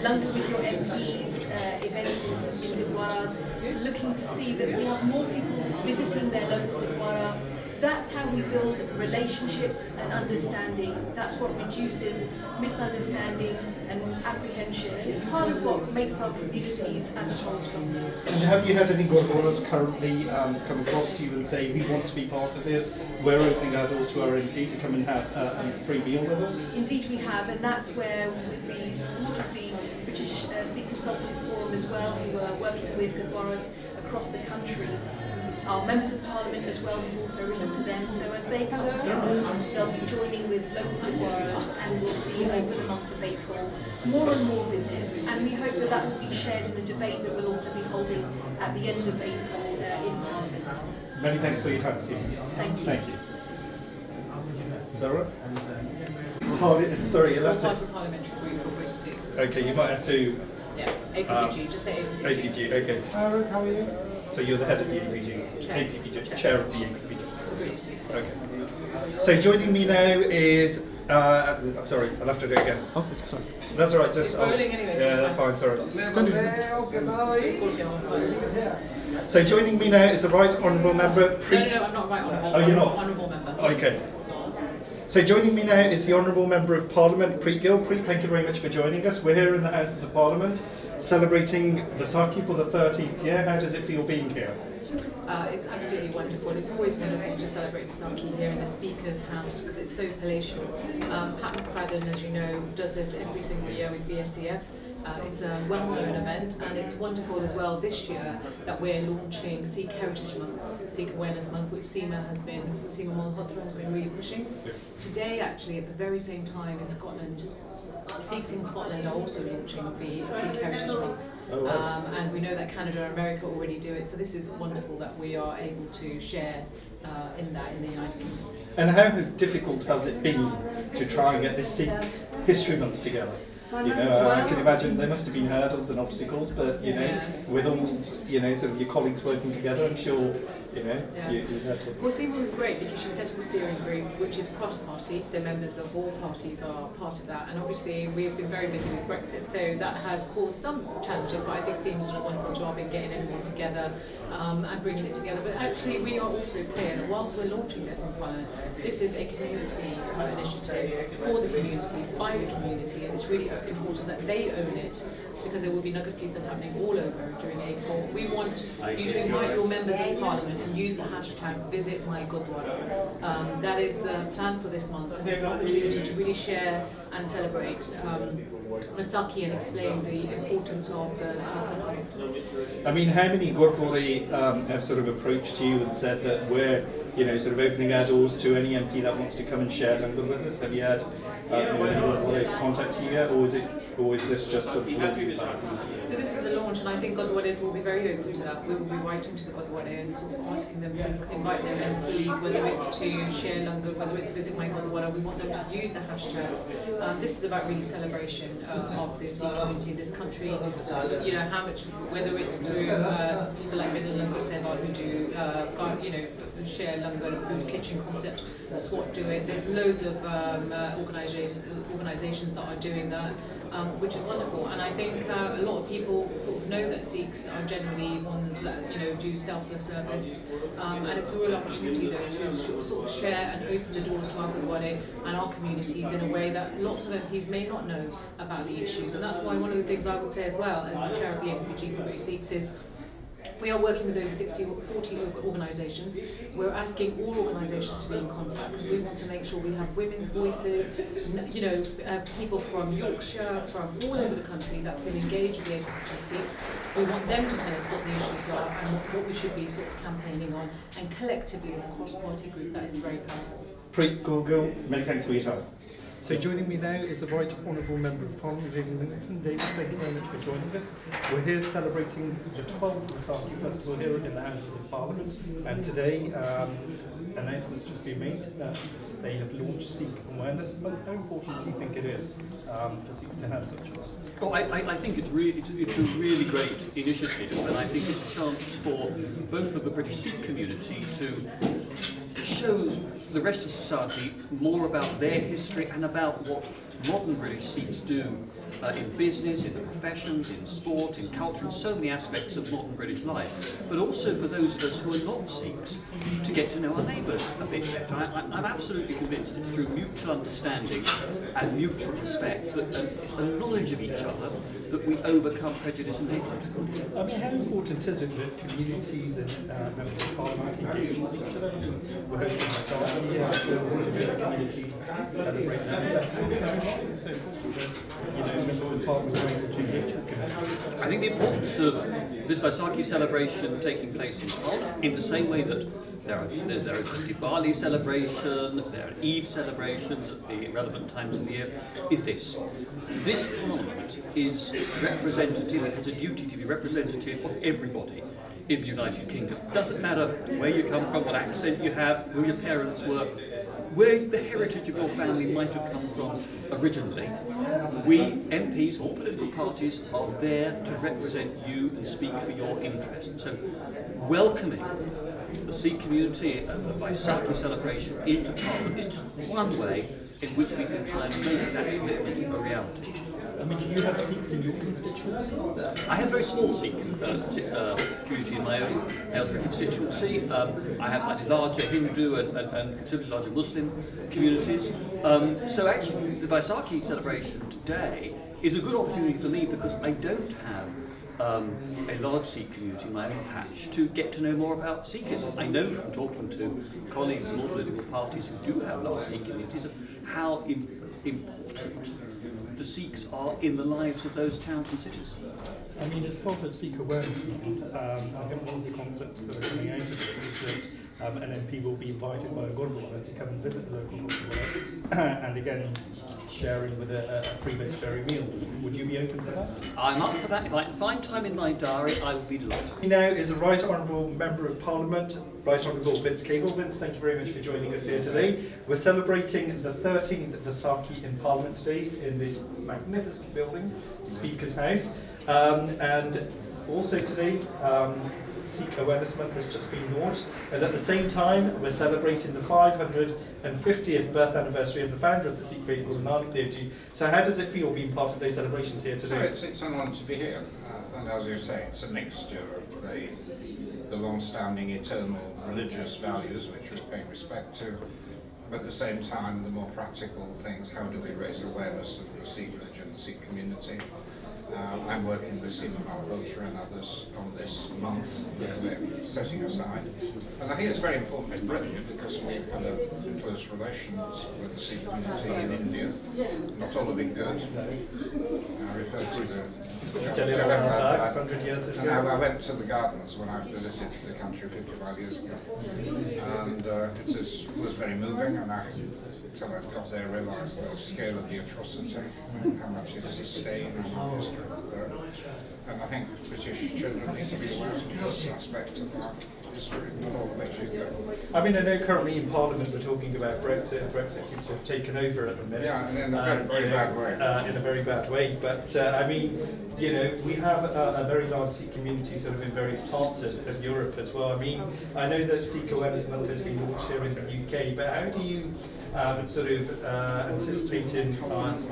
Langar with your MPs events in Gurdwaras, looking to see that we have more people visiting their local Gurdwara. That's how we build relationships and understanding. That's what reduces misunderstanding and apprehension. And it's part of what makes our communities as a whole stronger. And have you had any Gurdwaras currently come across to you and say, we want to be part of this, we're opening our doors to our MP to come and have a free meal with us? Indeed we have, and that's where, with the support of the British Sikh Consultative Forum as well, who are working with Gurdwaras across the country, our members of Parliament as well, we've also written to them, so as they come together, they'll be joining with local Gurdwaras, and we'll see over the month of April more and more visits, and we hope that that will be shared in a debate that we'll also be holding at the end of April in Parliament. Many thanks for your time, Stephen. Thank you. Thank you. Zara? Sorry, you left Party it. Parliamentary Group for British Sikhs. Okay, you might have to... Yeah, APPG, just say APPG. APG, okay. How are you? So you're the head of the APG? Chair. Chair of the APPG. British Sikhs. Okay. So joining me now is I'm sorry, I'll have to do it again. Okay, sorry. That's all right, just... It's rolling anyway, so Yeah, it's that's fine, sorry. Continue. So joining me now is the Right Honourable Member Preet. No, I'm not right honourable. Oh, you're not? Honourable member. Okay. So joining me now is the Honourable Member of Parliament, Preet Gill. Preet, thank you very much for joining us. We're here in the Houses of Parliament celebrating Vaisakhi for the 13th year. How does it feel being here? It's absolutely wonderful. It's always wonderful to celebrate Vaisakhi here in the Speaker's House because it's so palatial. Pat McFadden, as you know, does this every single year with BSCF. It's a well-known event, and it's wonderful as well this year that we're launching Sikh Heritage Month, Sikh Awareness Month, which Seema Malhotra has been really pushing. Today, actually, at the very same time in Scotland, Sikhs in Scotland are also launching the Sikh Heritage Month. Oh, wow. And we know that Canada and America already do it, so this is wonderful that we are able to share in the United Kingdom. And how difficult has it been to try and get this Sikh History Month together? You know, I can imagine there must have been hurdles and obstacles, but you know, with all sort of your colleagues working together, I'm sure you had to. Well, Seema was great because she set up a steering group which is cross-party, so members of all parties are part of that, and obviously we've been very busy with Brexit, so that has caused some challenges, but I think Seema's done a wonderful job in getting everyone together and bringing it together. But actually we are also clear that whilst we're launching this in Parliament, this is a community initiative for the community, by the community, and it's really important that they own it, because there will be Nagar Kirtan happening all over during April. We want you to invite your members of Parliament and use the hashtag Visit My Gurdwara. That is the plan for this month, and it's an opportunity to really share and celebrate Vaisakhi and explain the importance of the Khalsa Month. I mean, how many Gurdwara have sort of approached you and said that we're, sort of opening our doors to any MP that wants to come and share Langar with us? Have you had any Gurdwara contact you yet, or is this just sort of launching? So this is a launch, and I think Gurdwaras will be very open to that. We will be writing to the Gurdwara and sort of asking them to invite their MPs, whether it's to share Langar, whether it's visit my Gurdwara. We want them to use the hashtags. This is about really celebration of the Sikh community in this country. How much, whether it's through people like Middle Langar Seva who do, share Langar food kitchen concept. SWAT do it. There's loads of organisations that are doing that. Which is wonderful, and I think a lot of people sort of know that Sikhs are generally ones that do selfless service, and it's a real opportunity though to sort of share and open the doors to our Gurdwara and our communities in a way that lots of MPs may not know about the issues, and that's why one of the things I would say as well as the chair of the NPG for British Sikhs is we are working with over 40 organisations. We're asking all organisations to be in contact because we want to make sure we have women's voices, people from Yorkshire, from all over the country that can engage with the NPG Sikhs. We want them to tell us what the issues are and what we should be sort of campaigning on, and collectively as a cross-party group that is very powerful. Preet Gill, many thanks for your time. So joining me now is the Right Honourable Member of Parliament, David Millington. David, thank you very much for joining us. We're here celebrating the 12th Vaisakhi Festival here in the Houses of Parliament, and today announcement's just been made that they have launched Sikh Awareness Month. How important do you think it is for Sikhs to have such a month? Well, I think it's a really great initiative, and I think it's a chance for both of the British Sikh community to show the rest of society more about their history and about what modern British Sikhs do in business, in the professions, in sport, in culture, in so many aspects of modern British life. But also for those of us who are not Sikhs to get to know our neighbours a bit better. I'm absolutely convinced it's through mutual understanding and mutual respect and knowledge of each other that we overcome prejudice and hatred. I mean, how important is it that communities and members of Parliament engage with each other? We're hosting Vaisakhi communities celebrate their festivals. I think the importance of this Vaisakhi celebration taking place in Parliament, in the same way that there is a Diwali celebration, there are Eid celebrations at the relevant times of the year, is this. This Parliament is representative, it has a duty to be representative of everybody in the United Kingdom. Doesn't matter where you come from, what accent you have, who your parents were, where the heritage of your family might have come from originally. We, MPs, all political parties, are there to represent you and speak for your interests. So welcoming the Sikh community and the Vaisakhi celebration into Parliament is just one way in which we can try and make that commitment a reality. I mean, do you have Sikhs in your constituency? I have a very small Sikh community in my own Aylesbury constituency. I have slightly larger Hindu and considerably larger Muslim communities. So actually, the Vaisakhi celebration today is a good opportunity for me because I don't have a large Sikh community in my own patch to get to know more about Sikhism. I know from talking to colleagues in all political parties who do have large Sikh communities how important the Sikhs are in the lives of those towns and cities. I mean, as part of Sikh Awareness Month, I think one of the concepts that are coming out of it is that an MP will be invited by a Gurdwara to come and visit the local Gurdwara and again sharing with a free vegetarian meal. Would you be open to that? I'm up for that. If I can find time in my diary, I will be delighted. Now is a Right Honourable Member of Parliament, Right Honourable Vince Cable. Vince, thank you very much for joining us here today. We're celebrating the 13th Vaisakhi in Parliament today in this magnificent building, Speaker's House. And also today, Sikh Awareness Month has just been launched, and at the same time we're celebrating the 550th birth anniversary of the founder of the Sikh faith, Guru Nanak Dev Ji. So how does it feel being part of those celebrations here today? It's an honour to be here, and as you say, it's a mixture of the long-standing eternal religious values which we pay respect to, but at the same time the more practical things. How do we raise awareness of the Sikh religion, the Sikh community? I'm working with Seema Malhotra and others on this month that we're setting aside. And I think it's very important in Britain because we've had a close relations with the Sikh community in India. Not all of it good. I refer to the and I went to the gardens when I visited the country 55 years ago. And it was very moving, and until I got there, I realised the scale of the atrocity and how much it's sustained in history. And I think British children need to be aware of this aspect of our history, not all the way should go. I mean, I know currently in Parliament we're talking about Brexit. Brexit seems to have taken over at the minute. Yeah, and in a very bad way. In a very bad way. But I mean, you know, we have a very large Sikh community sort of in various parts of Europe as well. I mean, I know that Sikh Awareness Month has been launched here in the UK, but how do you sort of anticipating on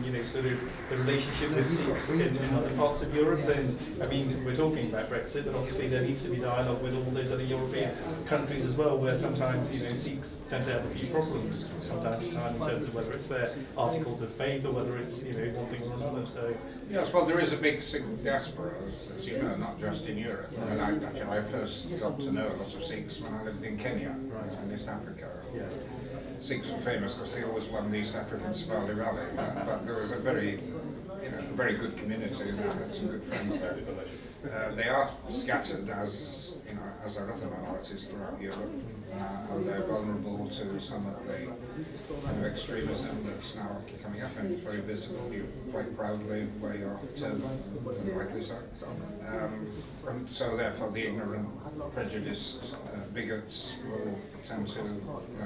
you know, sort of the relationship with Sikhs in other parts of Europe? And I mean, we're talking about Brexit, but obviously there needs to be dialogue with all those other European countries as well, where sometimes, you know, Sikhs tend to have a few problems from time to time in terms of whether it's their articles of faith or whether it's, you know, one thing or another. So yes, well, there is a big Sikh diaspora, as you know, not just in Europe. I mean, I first got to know a lot of Sikhs when I lived in Kenya, in East Africa. Yes. Sikhs were famous because they always won the East African Safari Rally, but there was a very good community, and I had some good friends there. They are scattered as are other minorities throughout Europe, and they're vulnerable to some of the kind of extremism that's now coming up and very visible. You quite proudly wear your turban, and rightly so. And so therefore the ignorant, prejudiced bigots will tend to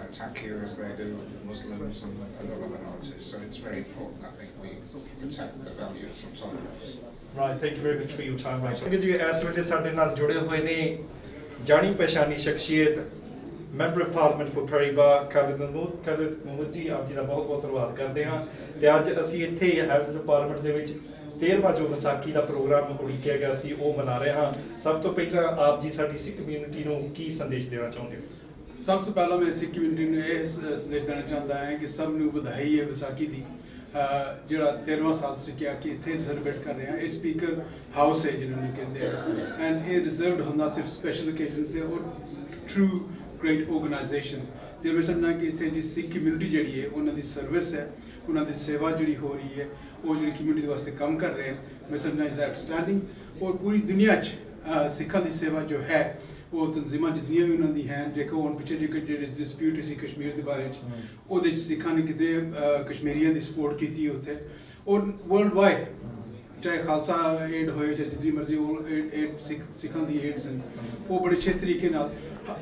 attack you as they do Muslims and other minorities. So it's very important, I think, we protect the values of tolerance. Right, thank you very much for your time. Right. ਜੀ ਇਸ ਵੇਲੇ ਸਾਡੇ ਨਾਲ ਜੁੜੇ ਹੋਏ ਨੇ ਜਾਣੀ ਪਛਾਣੀ ਸ਼ਖਸੀਅਤ member of parliament for Fariba Khalid Mahmood ji, ਆਪ ਜੀ ਦਾ ਬਹੁਤ ਬਹੁਤ ਧੰਨਵਾਦ ਕਰਦੇ ਹਾਂ। ਤੇ ਅੱਜ ਅਸੀਂ ਇੱਥੇ ਹਾਊਸ ਆਫ ਪਾਰਲੀਮੈਂਟ ਦੇ ਵਿੱਚ 13ਵਾਂ ਜੋ ਵਿਸਾਖੀ ਦਾ ਪ੍ਰੋਗਰਾਮ ਉਲੀਕਿਆ ਗਿਆ ਸੀ ਉਹ ਮਨਾ ਰਹੇ ਹਾਂ। ਸਭ ਤੋਂ ਪਹਿਲਾਂ ਆਪ ਜੀ ਸਾਡੀ ਸਿੱਖ ਕਮਿਊਨਿਟੀ ਨੂੰ ਕੀ ਸੰਦੇਸ਼ ਦੇਣਾ ਚਾਹੁੰਦੇ ਹੋ? ਸਭ ਤੋਂ ਪਹਿਲਾਂ ਮੈਂ ਸਿੱਖ ਕਮਿਊਨਿਟੀ ਨੂੰ ਇਹ ਸੰਦੇਸ਼ ਦੇਣਾ ਚਾਹੁੰਦਾ ਹਾਂ ਕਿ ਸਭ ਨੂੰ ਵਧਾਈ ਹੈ ਵਿਸਾਖੀ ਦੀ। ਜਿਹੜਾ 13ਵਾਂ ਸਾਲ ਤੁਸੀਂ ਕਿਹਾ ਕਿ ਇੱਥੇ ਸੈਲੀਬ੍ਰੇਟ ਕਰ ਰਹੇ ਹਾਂ, ਇਹ ਸਪੀਕਰ ਹਾਊਸ ਹੈ ਜਿਹਨੂੰ ਨਹੀਂ ਕਹਿੰਦੇ ਆ, ਐਂਡ ਇਹ ਰਿਜ਼ਰਵਡ ਹੁੰਦਾ ਸਿਰਫ ਸਪੈਸ਼ਲ ਓਕੇਜ਼ਨਸ ਤੇ ਔਰ ਟਰੂ ਗ੍ਰੇਟ ਆਰਗੇਨਾਈਜੇਸ਼ਨਸ। ਜੇ ਮੈਂ ਸਮਝਾਂ ਕਿ ਇੱਥੇ ਜੀ ਸਿੱਖ ਕਮਿਊਨਿਟੀ ਜਿਹੜੀ ਹੈ ਉਹਨਾਂ ਦੀ ਸਰਵਿਸ ਹੈ, ਉਹਨਾਂ ਦੀ ਸੇਵਾ ਜਿਹੜੀ ਹੋ ਰਹੀ ਹੈ, ਉਹ ਜਿਹੜੀ ਕਮਿਊਨਿਟੀ ਦੇ ਵਾਸਤੇ ਕੰਮ ਕਰ ਰਹੇ ਹਨ, ਮੈਂ ਸਮਝਾਂ ਇਜ਼ ਆਊਟਸਟੈਂਡਿੰਗ। ਔਰ ਪੂਰੀ ਦੁਨੀਆ 'ਚ ਸਿੱਖਾਂ ਦੀ ਸੇਵਾ ਜੋ ਹੈ ਉਹ ਤਨਜ਼ੀਮਾਂ ਜਿਤਨੀਆਂ ਵੀ ਉਹਨਾਂ ਦੀ ਹਨ, ਦੇਖੋ ਹੁਣ ਪਿੱਛੇ ਜਿਹੜੇ ਡਿਸਪਿਊਟ ਸੀ ਕਸ਼ਮੀਰ ਦੇ ਬਾਰੇ 'ਚ, ਉਹਦੇ 'ਚ ਸਿੱਖਾਂ ਨੇ ਕਿਤੇ ਕਸ਼ਮੀਰੀਆਂ ਦੀ ਸਪੋਰਟ ਕੀਤੀ ਉੱਥੇ। ਔਰ ਵਰਲਡ ਵਾਈਡ ਚਾਹੇ ਖਾਲਸਾ ਏਡ ਹੋਏ ਚਾਹੇ ਜਿੰਨੀ ਮਰਜ਼ੀ ਉਹ ਏਡ ਸਿੱਖਾਂ ਦੀ ਏਡਸ ਹਨ, ਉਹ ਬੜੇ ਅੱਛੇ ਤਰੀਕੇ ਨਾਲ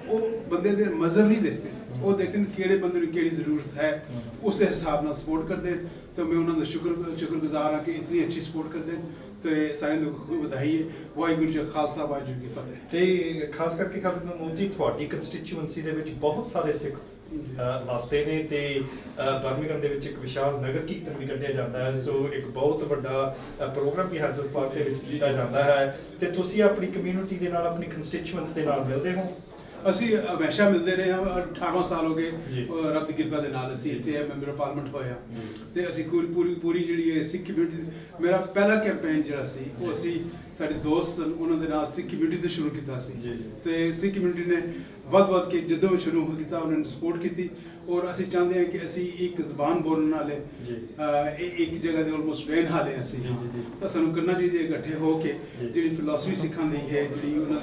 ਉਹ ਬੰਦੇ ਦੇ ਮਜ਼ਹਬ ਨਹੀਂ ਦੇਖਦੇ, ਉਹ ਦੇਖਦੇ ਨੇ ਕਿਹੜੇ ਬੰਦੇ ਨੂੰ ਕਿਹੜੀ ਜ਼ਰੂਰਤ ਹੈ, ਉਸ ਦੇ ਹਿਸਾਬ ਨਾਲ ਸਪੋਰਟ ਕਰਦੇ। ਤਾਂ ਮੈਂ ਉਹਨਾਂ ਦਾ ਸ਼ੁਕਰਗੁਜ਼ਾਰ ਹਾਂ ਕਿ ਇਤਨੀ ਅੱਛੀ ਸਪੋਰਟ ਕਰਦੇ ਤੇ ਸਾਰਿਆਂ ਨੂੰ ਵਧਾਈ ਹੈ। ਵਾਹਿਗੁਰੂ ਜੀ ਖਾਲਸਾ ਵਾਹਿਗੁਰੂ ਜੀ ਕੀ ਫਤਿਹ। ਤੇ ਖਾਸ ਕਰਕੇ ਖਾਲਿਦ ਮਹਿਮੂਦ ਜੀ, ਤੁਹਾਡੀ ਕੰਸਟੀਚੁਐਂਸੀ ਦੇ ਵਿੱਚ ਬਹੁਤ ਸਾਰੇ ਸਿੱਖ ਵਸਦੇ ਨੇ ਤੇ ਬਰਮਿੰਘਮ ਦੇ ਵਿੱਚ ਇੱਕ ਵਿਸ਼ਾਲ ਨਗਰ ਕੀਰਤਨ ਵੀ ਕੱਢਿਆ ਜਾਂਦਾ ਹੈ ਸੋ ਇੱਕ ਬਹੁਤ ਵੱਡਾ ਪ੍ਰੋਗਰਾਮ ਵੀ ਹੈਜ਼ਲ ਪਾਰਕ ਦੇ ਵਿੱਚ ਕੀਤਾ ਜਾਂਦਾ ਹੈ ਤੇ ਤੁਸੀਂ ਆਪਣੀ ਕਮਿਊਨਿਟੀ ਦੇ ਨਾਲ ਆਪਣੀ ਕੰਸਟੀਚੁਐਂਟਸ ਦੇ ਨਾਲ ਮਿਲਦੇ ਹੋ ਅਸੀਂ ਹਮੇਸ਼ਾ ਮਿਲਦੇ ਰਹੇ ਹਾਂ 18 ਸਾਲ ਹੋ ਗਏ ਰੱਬ ਦੀ ਕਿਰਪਾ ਦੇ ਨਾਲ ਅਸੀਂ ਇੱਥੇ ਮੈਂਬਰ ਪਾਰਲੀਮੈਂਟ ਹੋਇਆ ਤੇ ਅਸੀਂ ਪੂਰੀ ਜਿਹੜੀ ਹੈ ਸਿੱਖ ਕਮਿਊਨਿਟੀ ਮੇਰਾ ਪਹਿਲਾ ਕੈਂਪੇਨ ਜਿਹੜਾ ਸੀ ਉਹ ਅਸੀਂ ਸਾਡੇ ਦੋਸਤ ਸਨ ਉਹਨਾਂ ਦੇ ਨਾਲ ਸਿੱਖ ਕਮਿਊਨਿਟੀ ਤੋਂ ਸ਼ੁਰੂ ਕੀਤਾ ਸੀ ਤੇ ਸਿੱਖ ਕਮਿਊਨਿਟੀ ਨੇ ਵੱਧ ਕੇ ਜਦੋਂ ਸ਼ੁਰੂ ਕੀਤਾ ਉਹਨਾਂ ਨੇ ਸਪੋਰਟ ਕੀਤੀ ਔਰ ਅਸੀਂ ਚਾਹੁੰਦੇ ਹਾਂ ਕਿ ਅਸੀਂ ਇੱਕ ਜ਼ਬਾਨ ਬੋਲਣ ਵਾਲੇ ਇੱਕ ਜਗ੍ਹਾ ਦੇ ਆਲਮੋਸਟ ਰਹਿਣ ਵਾਲੇ ਅਸੀਂ ਤਾਂ ਸਾਨੂੰ ਕਰਨਾ ਚਾਹੀਦਾ ਇਕੱਠੇ ਹੋ ਕੇ ਜਿਹੜੀ ਫਿਲਾਸਫੀ ਸਿੱਖਾਂ ਦੀ ਹੈ ਜਿਹੜੀ ਉਹਨਾਂ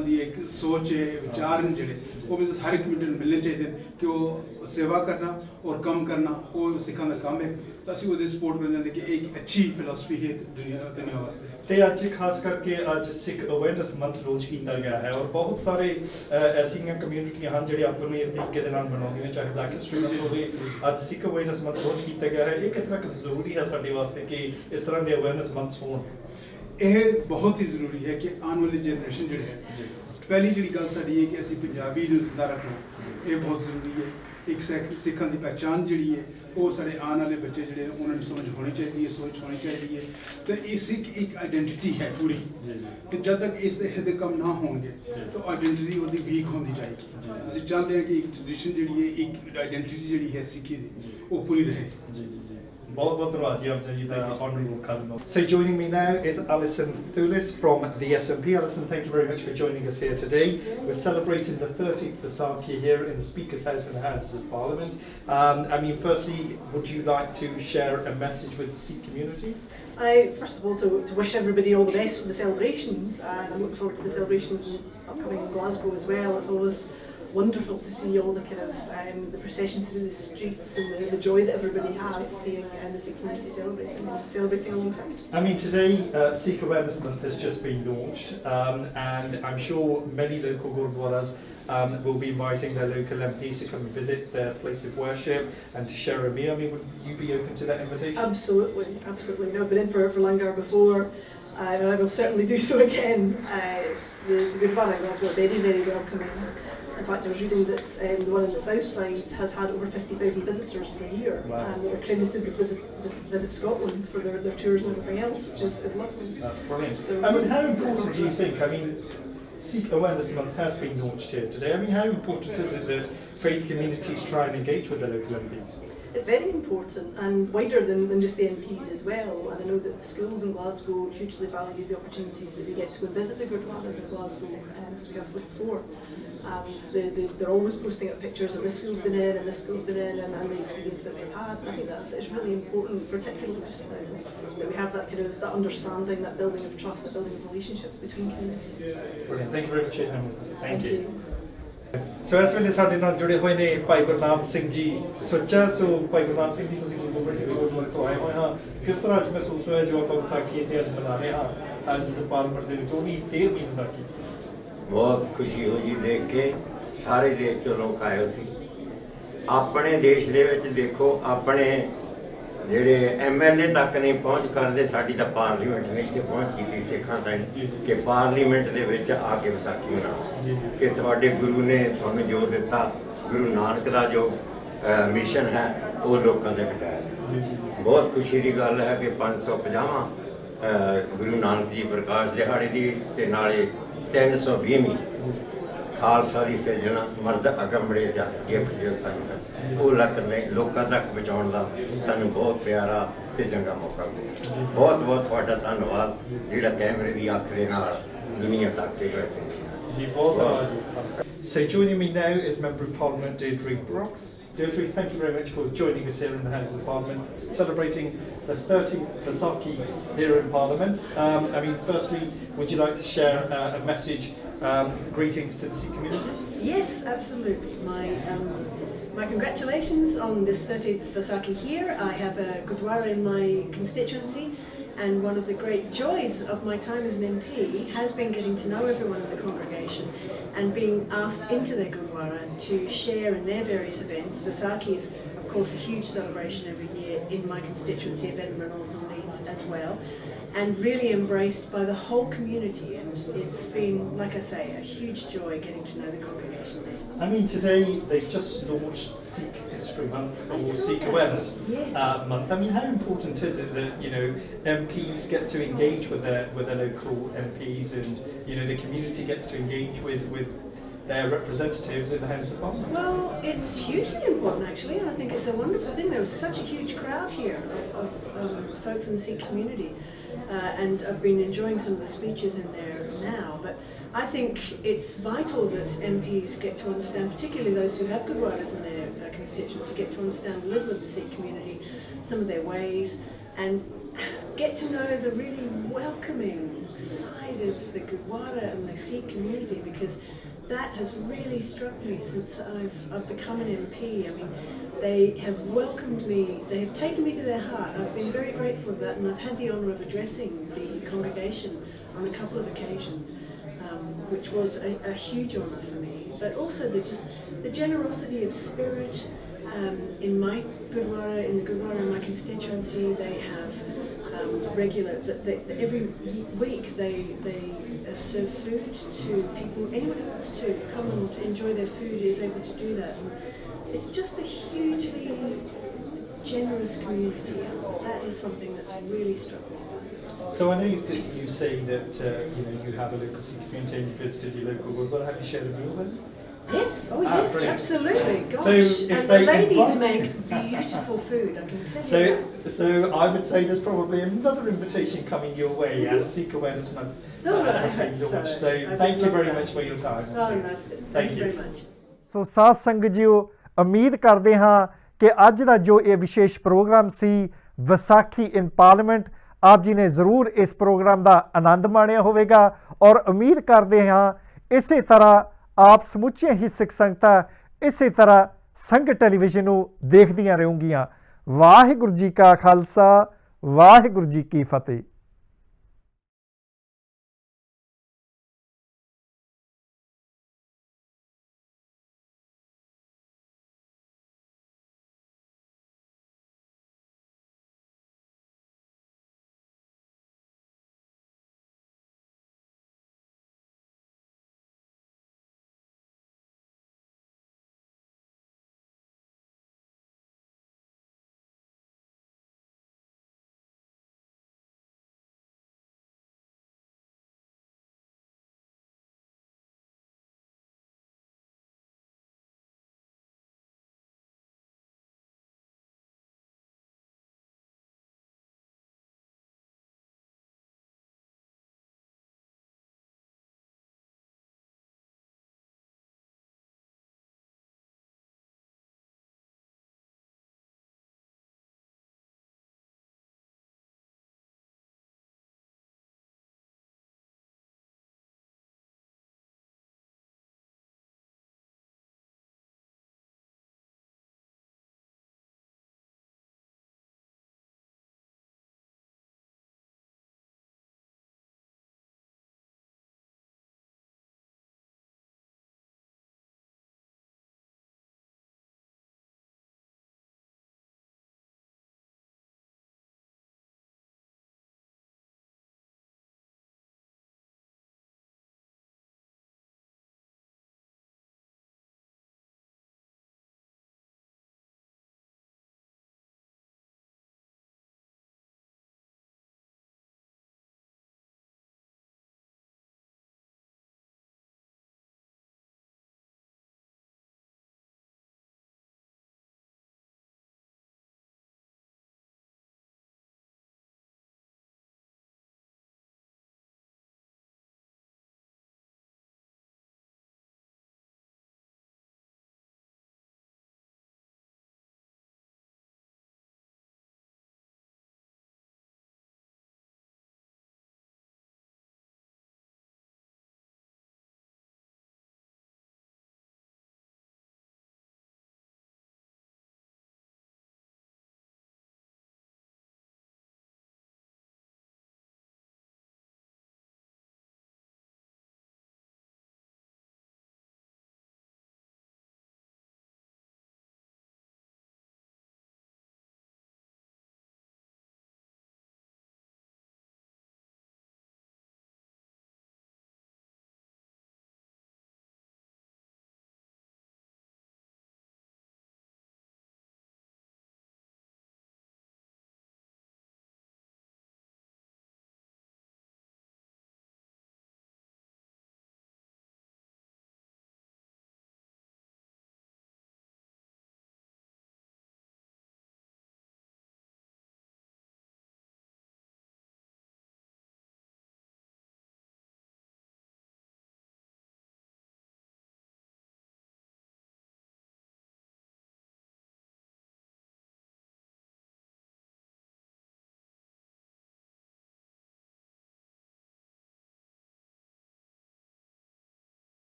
ਦੀ ਇੱਕ ਸੋਚ ਹੈ ਵਿਚਾਰ ਨੇ ਜਿਹੜੇ ਉਹ ਵੀ ਹਰ ਇੱਕ ਕਮਿਊਨਿਟੀ ਨੂੰ ਮਿਲਣੇ ਚਾਹੀਦੇ ਕਿ ਉਹ ਸੇਵਾ ਕਰਨਾ ਔਰ ਕੰਮ ਕਰਨਾ ਉਹ ਸਿੱਖਾਂ ਦਾ ਕੰਮ ਹੈ ਤਾਂ ਅਸੀਂ ਉਹਦੇ ਸਪੋਰਟ ਕਰਦੇ ਹਾਂ ਕਿ ਇੱਕ ਅੱਛੀ ਫਿਲਾਸਫੀ ਹੈ ਦੁਨੀਆ ਵਾਸਤੇ ਤੇ ਅੱਜ ਖਾਸ ਕਰਕੇ ਅੱਜ ਸਿੱਖ ਅਵੇਅਰਨੈਸ ਮੰਥ ਲਾਂਚ ਕੀਤਾ ਗਿਆ ਹੈ ਔਰ ਬਹੁਤ ਸਾਰੇ ਐਸੀਆਂ ਕਮਿਊਨਿਟੀਆਂ ਹਨ ਜਿਹੜੇ ਆਪਣੇ ਤਰੀਕੇ ਦੇ ਨਾਲ ਮਨਾਉਂਦੀਆਂ ਚਾਹੇ ਬਲੈਕ ਹਿਸਟਰੀ ਮੰਥ ਹੋਵੇ ਅੱਜ ਸਿੱਖ ਅਵੇਅਰਨੈਸ ਮੰਥ ਲਾਂਚ ਕੀਤਾ ਗਿਆ ਹੈ ਇਹ ਕਿੰਨਾ ਕੁ ਜ਼ਰੂਰੀ ਹੈ ਸਾਡੇ ਵਾਸਤੇ ਕਿ ਇਸ ਤਰ੍ਹਾਂ ਦੇ ਅਵੇਅਰਨੈਸ ਮੰਥਸ ਹੋਣ ਇਹ ਬਹੁਤ ਹੀ ਜ਼ਰੂਰੀ ਹੈ ਕਿ ਆਉਣ ਵਾਲੀ ਜਨਰੇਸ਼ਨ ਜਿਹੜੀ ਹੈ ਪਹਿਲੀ ਜਿਹੜੀ ਗੱਲ ਸਾਡੀ ਹੈ ਕਿ ਅਸੀਂ ਪੰਜਾਬੀ ਨੂੰ ਜ਼ਿੰਦਾ ਰੱਖਣਾ ਇਹ ਬਹੁਤ ਜ਼ਰੂਰੀ ਹੈ ਇੱਕ ਸਿੱਖਾਂ ਦੀ ਪਹਿਚਾਣ ਜਿਹੜੀ ਹੈ ਉਹ ਸਾਡੇ ਆਉਣ ਵਾਲੇ ਬੱਚੇ ਜਿਹੜੇ ਉਹਨਾਂ ਨੂੰ ਸਮਝ ਹੋਣੀ ਚਾਹੀਦੀ ਹੈ ਸੋਚ ਹੋਣੀ ਚਾਹੀਦੀ ਹੈ ਤੇ ਇਹ ਸਿੱਖ ਇੱਕ ਆਇਡੈਂਟੀਟੀ ਹੈ ਪੂਰੀ ਤੇ ਜਦ ਤੱਕ ਇਸ ਦੇ ਕੰਮ ਨਾ ਹੋਣਗੇ ਤਾਂ ਆਇਡੈਂਟੀਟੀ ਉਹਦੀ ਵੀਕ ਹੁੰਦੀ ਜਾਏਗੀ ਅਸੀਂ ਚਾਹੁੰਦੇ ਹਾਂ ਕਿ ਇੱਕ ਟ੍ਰੈਡੀਸ਼ਨ ਜਿਹੜੀ ਹੈ ਇੱਕ ਆਇਡੈਂਟੀਟੀ ਜਿਹੜੀ ਹੈ ਸਿੱਖੀ ਦੀ ਉਹ ਪੂਰੀ ਰਹੇ ਬਹੁਤ ਬਹੁਤ ਧੰਨਵਾਦ ਜੀ ਆਪ ਜੀ ਦਾ honorable Cardinal. So joining me now is Alison Thulis from the SNP. Alison, thank you very much for joining us here today. We're celebrating the 30th Vaisakhi here in the Speaker's House in the Houses of Parliament. I mean, firstly, would you like to share a message with the Sikh community? First of all, to wish everybody all the best for the celebrations, and I'm looking forward to the celebrations upcoming in Glasgow as well. It's always wonderful to see all the kind of the procession through the streets and the joy that everybody has seeing the Sikh community celebrating alongside. I mean, today Sikh Awareness Month has just been launched, and I'm sure many local gurdwaras will be inviting their local MPs to come and visit their place of worship and to share a meal. I mean, would you be open to that invitation? Absolutely, absolutely. No, I've been in for Langar before. I will certainly do so again. The Gurdwara in Glasgow are very, very welcoming. In fact, I was reading that the one on the south side has had over 50,000 visitors per year, and they're accredited with Visit Scotland for their tours and everything else, which is lovely. That's brilliant. So, I mean, how important do you think? I mean, Sikh Awareness Month has been launched here today. I mean, how important is it that faith communities try and engage with their local MPs? It's very important and wider than just the MPs as well. And I know that the schools in Glasgow hugely value the opportunities that they get to go and visit the Gurdwaras in Glasgow, as we have before. And they're always posting up pictures of this school's been in and this school's been in and the experience that they've had. And I think it's really important, particularly just now, that we have that that understanding, that building of trust, that building of relationships between communities. Brilliant. Thank you very much. Thank you. ਸੋ ਇਸ ਵੇਲੇ ਸਾਡੇ ਨਾਲ ਜੁੜੇ ਹੋਏ ਨੇ ਭਾਈ ਗੁਰਨਾਮ ਸਿੰਘ ਜੀ ਸੁੱਚਾ ਸੋ ਭਾਈ ਗੁਰਨਾਮ ਸਿੰਘ ਜੀ ਤੁਸੀਂ ਗੁਰਦੁਆਰਾ ਸਿੰਘ ਗੁਰਦੁਆਰੇ ਤੋਂ ਆਏ ਹੋਏ ਹਾਂ ਕਿਸ ਤਰ੍ਹਾਂ ਅੱਜ ਮਹਿਸੂਸ ਹੋਇਆ ਜੋ ਆਪਾਂ ਵਿਸਾਖੀ ਇੱਥੇ ਅੱਜ ਮਨਾ ਰਹੇ ਹਾਂ ਹਾਊਸਿਸ ਆਫ ਪਾਰਲੀਮੈਂਟ ਦੇ ਵਿੱਚ ਉਹ ਵੀ 13ਵੀਂ ਵਿਸਾਖੀ ਬਹੁਤ ਖੁਸ਼ੀ ਹੋਈ ਦੇਖ ਕੇ ਸਾਰੇ ਦੇਸ਼ ਚੋਂ ਲੋਕ ਆਏ ਸੀ ਆਪਣੇ ਦੇਸ਼ ਦੇ ਵਿੱਚ ਦੇਖੋ ਆਪਣੇ ਜਿਹੜੇ ਐਮਐਲਏ ਤੱਕ ਨਹੀਂ ਪਹੁੰਚ ਕਰਦੇ ਸਾਡੀ ਤਾਂ ਪਾਰਲੀਮੈਂਟ ਨੇ ਇੱਥੇ ਪਹੁੰਚ ਕੀਤੀ ਸਿੱਖਾਂ ਤਾਈਂ ਕਿ ਪਾਰਲੀਮੈਂਟ ਦੇ ਵਿੱਚ ਆ ਕੇ ਵਿਸਾਖੀ ਮਨਾਓ ਕਿ ਤੁਹਾਡੇ ਗੁਰੂ ਨੇ ਤੁਹਾਨੂੰ ਜੋ ਦਿੱਤਾ ਗੁਰੂ ਨਾਨਕ ਦਾ ਜੋ ਮਿਸ਼ਨ ਹੈ ਉਹ ਲੋਕਾਂ ਦੇ ਵਿੱਚ ਆਇਆ ਬਹੁਤ ਖੁਸ਼ੀ ਦੀ ਗੱਲ ਹੈ ਕਿ 550ਵਾਂ ਗੁਰੂ ਨਾਨਕ ਜੀ ਪ੍ਰਕਾਸ਼ ਦਿਹਾੜੇ ਦੀ ਤੇ ਨਾਲੇ 320ਵੀਂ ਖਾਲਸਾ ਦੀ ਸਿਰਜਣਾ ਮਰਦ ਅਗੰਬੜੇ ਦਾ ਗਿਫਟ ਜੋ ਸਾਨੂੰ ਉਹ ਲੋਕਾਂ ਤੱਕ ਪਹੁੰਚਾਉਣ ਦਾ ਸਾਨੂੰ ਬਹੁਤ ਪਿਆਰਾ ਤੇ ਚੰਗਾ ਮੌਕਾ ਮਿਲਿਆ ਬਹੁਤ ਬਹੁਤ ਤੁਹਾਡਾ ਧੰਨਵਾਦ ਜਿਹੜਾ ਕੈਮਰੇ ਦੀ ਅੱਖ ਦੇ ਨਾਲ ਦੁਨੀਆ ਤੱਕ ਕੇ ਵੈਸੇ ਜੀ ਬਹੁਤ ਧੰਨਵਾਦ ਜੀ So joining me now is Member of Parliament Deirdre Brock. Deirdre, thank you very much for joining us here in the House of Parliament, celebrating the 30th Vaisakhi here in Parliament. I mean, firstly, would you like to share a message, greetings to the Sikh community? Yes, absolutely. My congratulations on this 30th Vaisakhi here. I have a Gurdwara in my constituency, and one of the great joys of my time as an MP has been getting to know everyone in the congregation and being asked into their Gurdwara to share in their various events. Vaisakhi is, of course, a huge celebration every year in my constituency of Edinburgh North and Leith as well, and really embraced by the whole community. And it's been, like I say, a huge joy getting to know the congregation there. I mean, today they've just launched Sikh History Month or Sikh that. Awareness Yes. Month. I mean, how important is it that MPs get to engage with their local MPs, and the community gets to engage with their representatives in the House of Parliament? Well, it's hugely important actually. I think it's a wonderful thing. There was such a huge crowd here of folk from the Sikh community, and I've been enjoying some of the speeches in there now. But I think it's vital that MPs get to understand, particularly those who have Gurdwaras in their constituency, get to understand a little of the Sikh community, some of their ways, and get to know the really welcoming side of the Gurdwara and the Sikh community, because that has really struck me since I've become an MP. I mean, they have welcomed me, they have taken me to their heart. I've been very grateful for that, and I've had the honour of addressing the congregation on a couple of occasions, which was a huge honour for me. But also the generosity of spirit. In my Gurdwara, in the Gurdwara in my constituency, they have regular, every week they serve food to people. Anyone who wants to come and enjoy their food is able to do that. And it's just a hugely generous community, and that is something that's really struck me. So I know that you say that you have a local Sikh community and you visited your local Gurdwara. Have you shared a meal with them? Yes, yes, brilliant. absolutely. Gosh, So if and the they ladies invite- make beautiful food, I can tell you that. So I would say there's probably another invitation coming your way as Sikh Awareness Month has been launched. So thank you very much for your time. Oh, that's it. Thank you very much. ਸੋ ਸਾਧ ਸੰਗਤ JIO, ਉਮੀਦ ਕਰਦੇ ਹਾਂ ਕਿ ਅੱਜ ਦਾ ਜੋ ਇਹ ਵਿਸ਼ੇਸ਼ ਪ੍ਰੋਗਰਾਮ ਸੀ ਵਿਸਾਖੀ ਇਨ ਪਾਰਲੀਮੈਂਟ, ਆਪ ਜੀ ਨੇ ਜ਼ਰੂਰ ਇਸ ਪ੍ਰੋਗਰਾਮ ਦਾ ਆਨੰਦ ਮਾਣਿਆ ਹੋਵੇਗਾ, ਔਰ ਉਮੀਦ ਕਰਦੇ ਹਾਂ ਇਸੇ ਤਰ੍ਹਾਂ ਆਪ ਸਮੁੱਚੀਆਂ ਹੀ ਸਿੱਖ ਸੰਗਤਾਂ ਇਸੇ ਤਰ੍ਹਾਂ ਸੰਗਤ ਟੈਲੀਵਿਜ਼ਨ ਨੂੰ ਦੇਖਦੀਆਂ ਰਹੂੰਗੀਆਂ। ਵਾਹਿਗੁਰੂ ਜੀ ਕਾ ਖਾਲਸਾ, ਵਾਹਿਗੁਰੂ ਜੀ ਕੀ ਫਤਿਹ।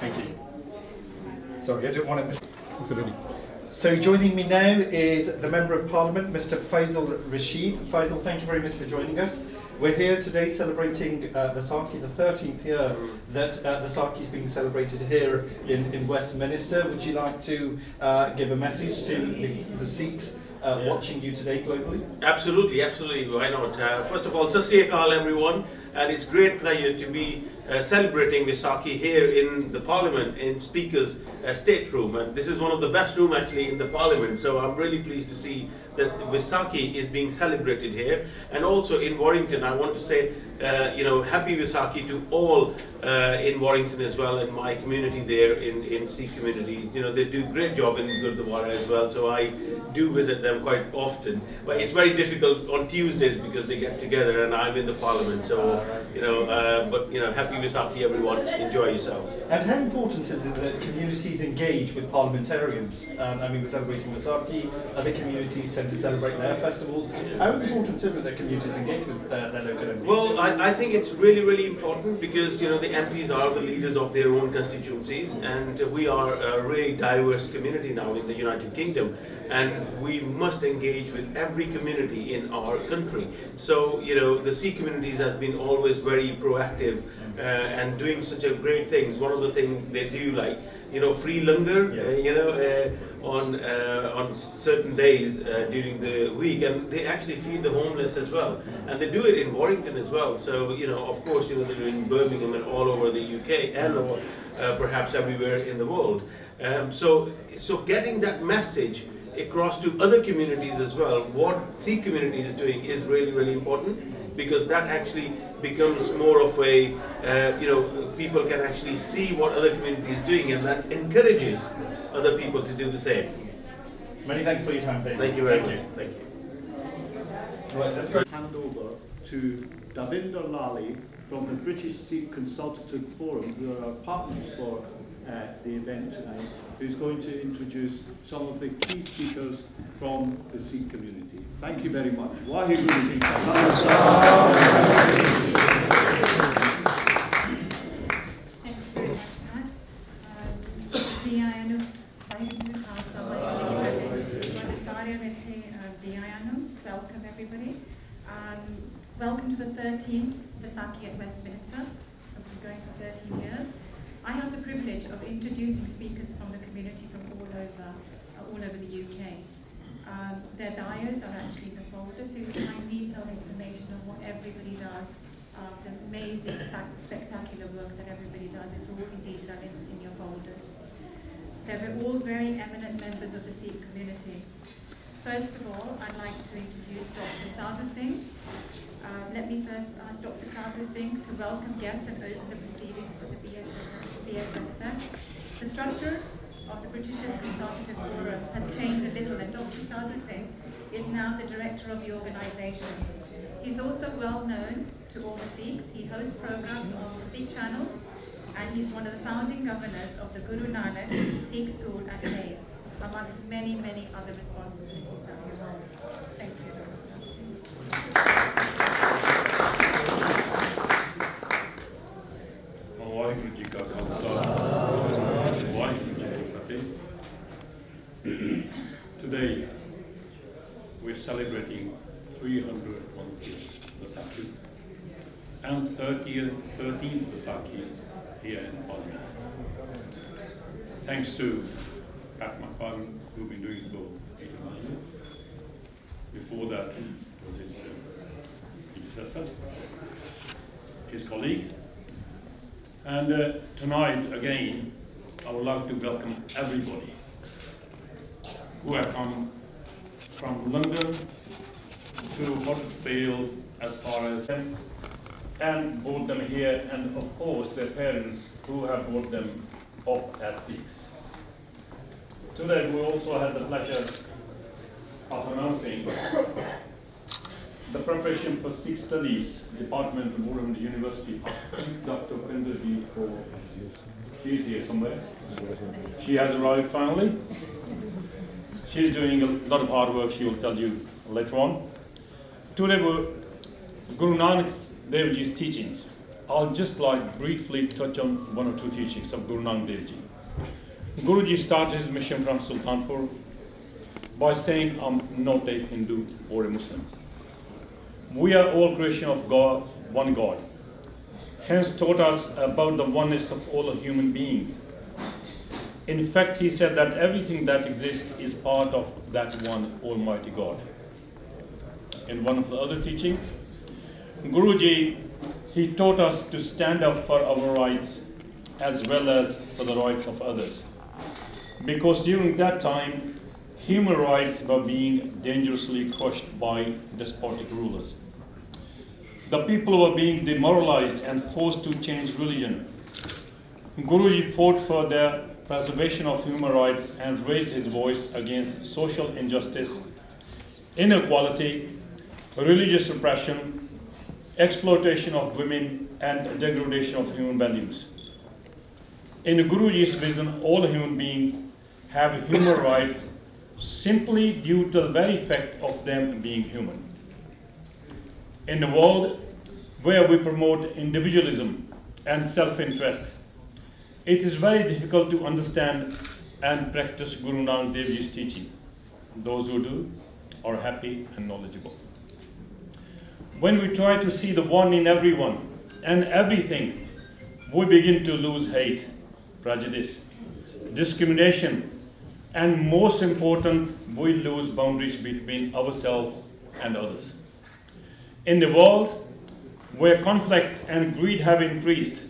Thank you. Sorry, I didn't want to miss. So joining me now is the Member of Parliament, Mr. Faisal Rashid. Faisal, thank you very much for joining us. We're here today celebrating Vaisakhi, the 13th year that Vaisakhi is being celebrated here in Westminster. Would you like to give a message to the Sikhs watching you today globally? Absolutely, absolutely. Why not? First of all, Sat Sri Akal everyone, and it's great pleasure to be celebrating Vaisakhi here in the Parliament in Speaker's State Room, and this is one of the best rooms actually in the Parliament. So I'm really pleased to see that Vaisakhi is being celebrated here, and also in Warrington. I want to say, happy Vaisakhi to all in Warrington as well, and my community there in Sikh communities. They do a great job in Gurdwara as well, so I do visit them quite often. But it's very difficult on Tuesdays because they get together and I'm in the Parliament. So happy Vaisakhi everyone. Enjoy yourselves. And how important is it that communities engage with parliamentarians? We're celebrating Vaisakhi. Other communities tend to celebrate their festivals. How important is it that communities engage with their local MPs? Well, I think it's really, really important because the MPs are the leaders of their own constituencies, and we are a really diverse community now in the United Kingdom, and we must engage with every community in our country. So the Sikh communities has been always very proactive and doing such a great things. One of the things they do, like free langar, on certain days during the week, and they actually feed the homeless as well, and they do it in Warrington as well. So of course they're doing Birmingham and all over the UK and perhaps everywhere in the world. So getting that message across to other communities as well, what Sikh community is doing is really, really important, because that actually becomes more of a, people can actually see what other communities is doing, and that encourages other people to do the same. Many thanks for your time, David. Thank you very much. Thank you. Right, let's go. Hand over to Davinder Lally from the British Sikh Consultative Forum, who are our partners for the event tonight, who's going to introduce some of the key speakers from the Sikh community. Thank you very much. Waheguru Ji Ka Khalsa. Thank you very much, Matt. जी आया नु वाहिगुरू जी का खालसा वाहिगुरू जी की फतेह सारे इत्थे जी आया नु. Welcome everybody. Welcome to the 13th Vaisakhi at Westminster. We've been going for 13 years. I have the privilege of introducing speakers from the community from all over the UK. Their bios are actually in the folder, so you can find detailed information on what everybody does, the amazing, spectacular work that everybody does. It's all in detail in your folders. They're all very eminent members of the Sikh community. First of all, I'd like to introduce Dr. Sadhu Singh. Let me first ask Dr. Sadhu Singh to welcome guests and open the proceedings for the BSF. The structure of the British Consultative Forum has changed a little, and Dr. Sadhu Singh is now the director of the organisation. He's also well known to all the Sikhs. He hosts programs on the Sikh channel, and he's one of the founding governors of the Guru Nanak Sikh School at Hayes, amongst many, many other responsibilities that he holds. Thank you, Dr. Sadhu Singh. Waheguru Ji Ka Khalsa, Waheguru Ji Ki Fateh. Today we're celebrating 301th Vaisakhi and 13th Vaisakhi here in Parliament. Thanks to Pat McCartney, who've been doing for 81 years. Before that was his predecessor, his colleague. And tonight, again, I would like to welcome everybody who have come from London to Huddersfield as far as and brought them here, and of course their parents who have brought them up as Sikhs. Today we also had the pleasure of announcing the preparation for Sikh Studies Department of Warrington University. Dr. Pinderji, she's here somewhere. She has arrived finally. She's doing a lot of hard work, she will tell you later on. Today were Guru Nanak Dev Ji's teachings. I'll just like briefly touch on one or two teachings of Guru Nanak Dev Ji. Guruji started his mission from Sultanpur by saying, I'm not a Hindu or a Muslim. We are all creation of God, one God. Hence taught us about the oneness of all human beings. In fact, he said that everything that exists is part of that one Almighty God. In one of the other teachings, Guruji, he taught us to stand up for our rights as well as for the rights of others. Because during that time, human rights were being dangerously crushed by despotic rulers. The people were being demoralized and forced to change religion. Guruji fought for the preservation of human rights and raised his voice against social injustice, inequality, religious repression, exploitation of women, and degradation of human values. In Guruji's vision, all human beings have human rights simply due to the very fact of them being human. In a world where we promote individualism and self-interest, it is very difficult to understand and practice Guru Nanak Dev Ji's teaching. Those who do are happy and knowledgeable. When we try to see the one in everyone and everything, we begin to lose hate, prejudice, discrimination, and most important, we lose boundaries between ourselves and others. In the world where conflict and greed have increased,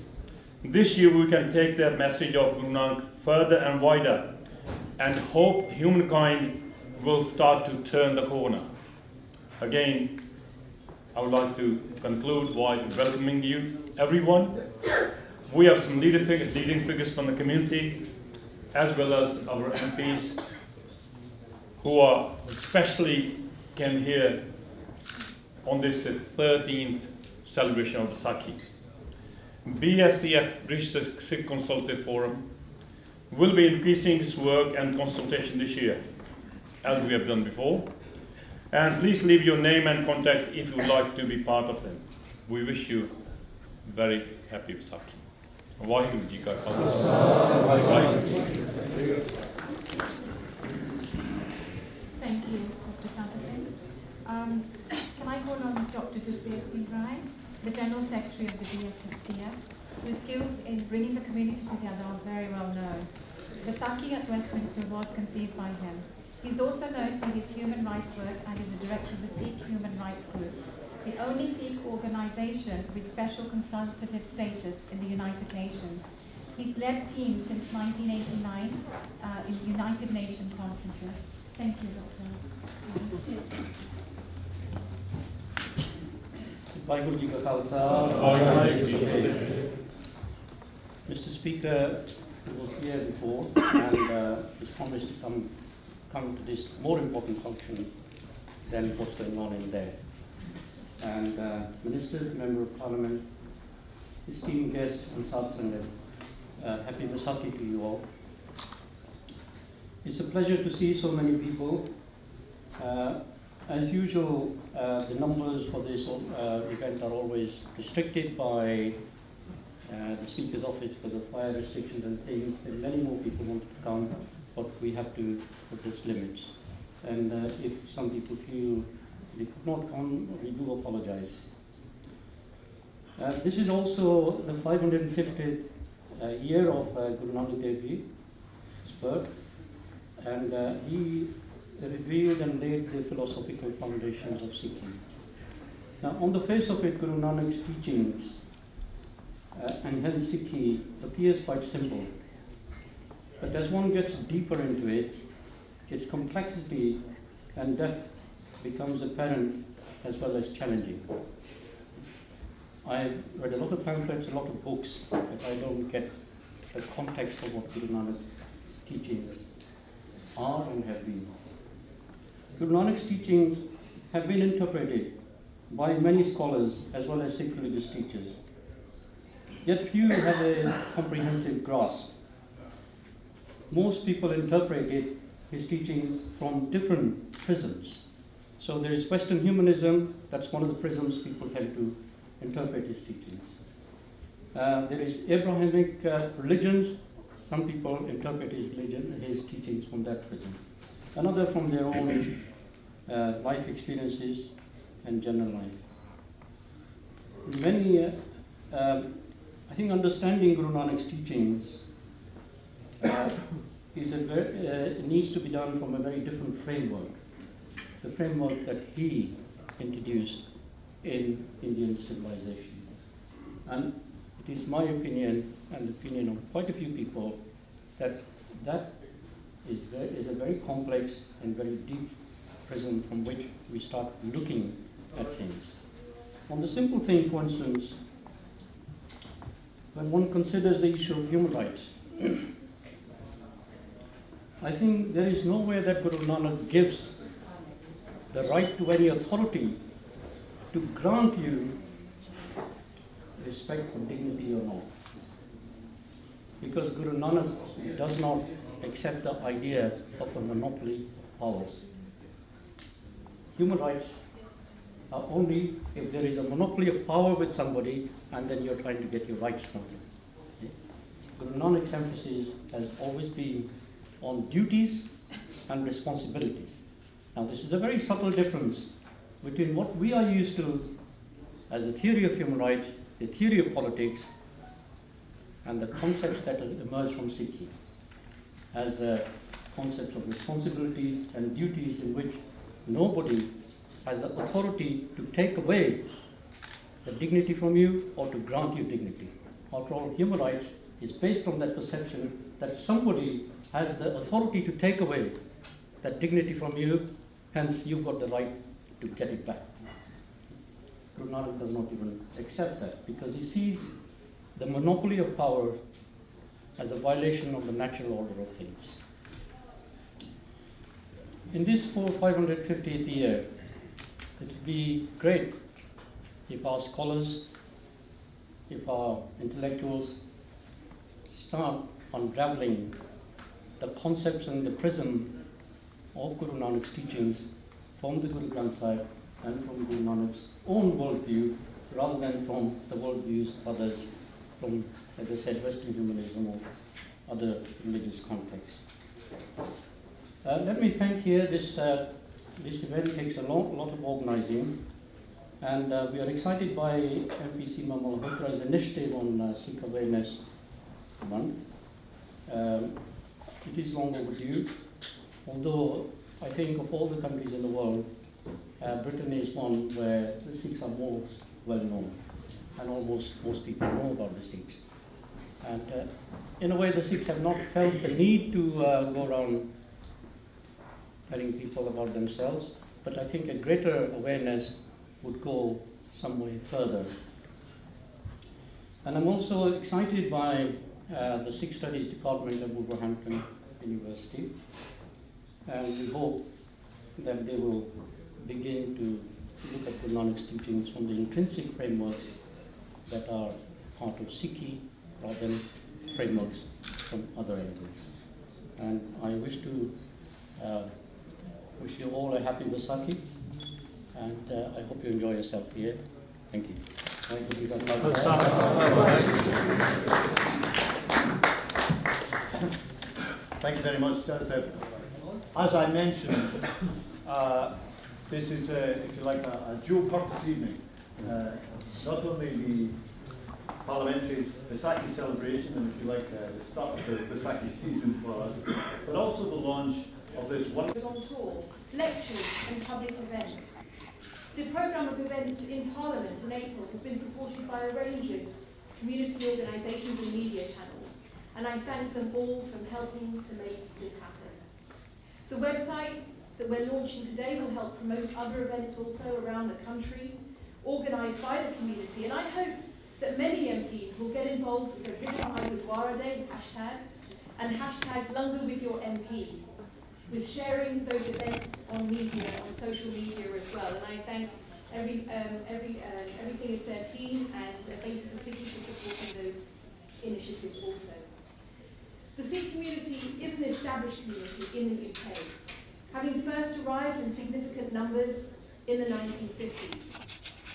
this year we can take the message of Guru Nanak further and wider and hope humankind will start to turn the corner. Again, I would like to conclude by welcoming you, everyone. We have some leading figures from the community, as well as our MPs, who are especially came here on this 13th celebration of Vaisakhi. BSCF, British Sikh Consultative Forum, will be increasing its work and consultation this year, as we have done before. And please leave your name and contact if you would like to be part of them. We wish you very happy Vaisakhi. Vaheguru Ji Ka Khalsa. Thank you, Dr. Santha. Can I call on Dr. Jasbir Singh Rai, the General Secretary of the BSCF, whose skills in bringing the community together are very well known. Vaisakhi at Westminster was conceived by him. He's also known for his human rights work and is the director of the Sikh Human Rights Group, the only Sikh organization with special consultative status in the United Nations. He's led teams since 1989 in United Nations conferences. Thank you, Dr. Vaheguru Ji Ka Khalsa. Mr. Speaker was here before and has promised to come to this more important function than what's going on in there. And ministers, member of parliament, esteemed guests and satsang, happy Vaisakhi to you all. It's a pleasure to see so many people. As usual, the numbers for this event are always restricted by the Speaker's office because of fire restrictions and things, and many more people wanted to come, but we have to put these limits. And if some people feel they could not come, we do apologize. This is also the 550th year of Guru Nanak Dev Ji's birth, and he revealed and laid the philosophical foundations of Sikhism. Now, on the face of it, Guru Nanak's teachings and hence Sikhi appears quite simple. But as one gets deeper into it, its complexity and depth becomes apparent as well as challenging. I've read a lot of pamphlets, a lot of books, but I don't get the context of what Guru Nanak's teachings are and have been. Guru Nanak's teachings have been interpreted by many scholars as well as Sikh religious teachers. Yet few have a comprehensive grasp. Most people interpreted his teachings from different prisms. So there is Western humanism, that's one of the prisms people tend to interpret his teachings. There is Abrahamic religions. Some people interpret his religion, his teachings from that prism. Another from their own life experiences and general life. Many, I think understanding Guru Nanak's teachings needs to be done from a very different framework. The framework that he introduced in Indian civilization. And it is my opinion and the opinion of quite a few people that is a very complex and very deep prism from which we start looking at things. On the simple thing, for instance, when one considers the issue of human rights, I think there is nowhere that Guru Nanak gives the right to any authority to grant you respect for dignity or not. Because Guru Nanak does not accept the idea of a monopoly of power. Human rights are only if there is a monopoly of power with somebody and then you're trying to get your rights from them. Okay? Guru Nanak's emphasis has always been on duties and responsibilities. Now this is a very subtle difference between what we are used to as the theory of human rights, the theory of politics, and the concepts that emerge from Sikhi as concepts of responsibilities and duties in which nobody has the authority to take away the dignity from you or to grant you dignity. After all, human rights is based on that perception that somebody has the authority to take away that dignity from you, hence you've got the right to get it back. Guru Nanak does not even accept that because he sees the monopoly of power as a violation of the natural order of things. In this 550th year, it would be great if our scholars, if our intellectuals start unraveling the concepts and the prism of Guru Nanak's teachings from the Guru Granth Sahib and from Guru Nanak's own worldview rather than from the worldviews of others from, as I said, Western humanism or other religious contexts. Let me thank here, this event takes a lot of organizing, and we are excited by MP Seema Malhotra's initiative on Sikh Awareness Month. It is long overdue, although I think of all the countries in the world, Britain is one where the Sikhs are most well known, and almost most people know about the Sikhs. And in a way, the Sikhs have not felt the need to go around telling people about themselves, but I think a greater awareness would go some way further. And I'm also excited by the Sikh Studies Department of Wolverhampton University, and we hope that they will begin to look at Guru Nanak's teachings from the intrinsic frameworks that are part of Sikhi rather than frameworks from other angles. And I wish to wish you all a happy Vaisakhi, and I hope you enjoy yourself here. Thank you. Thank you very much, Doctor. As I mentioned, this is, if you like, a dual-purpose evening. Not only the parliamentary Vaisakhi celebration, and if you like, the start of the Vaisakhi season for us, but also the launch of this wonderful On tour, lectures and public events. The programme of events in Parliament in April has been supported by a range of community organisations and media channels, and I thank them all for helping to make this happen. The website that we're launching today will help promote other events also around the country, organised by the community, and I hope that many MPs will get involved with the Vishwa Gurdwara Day hashtag and hashtag Langar with your MP, with sharing those events on media, on social media as well. And I thank Everything Is Their team and Basis of Sikhi for supporting those initiatives also. The Sikh community is an established community in the UK, having first arrived in significant numbers in the 1950s.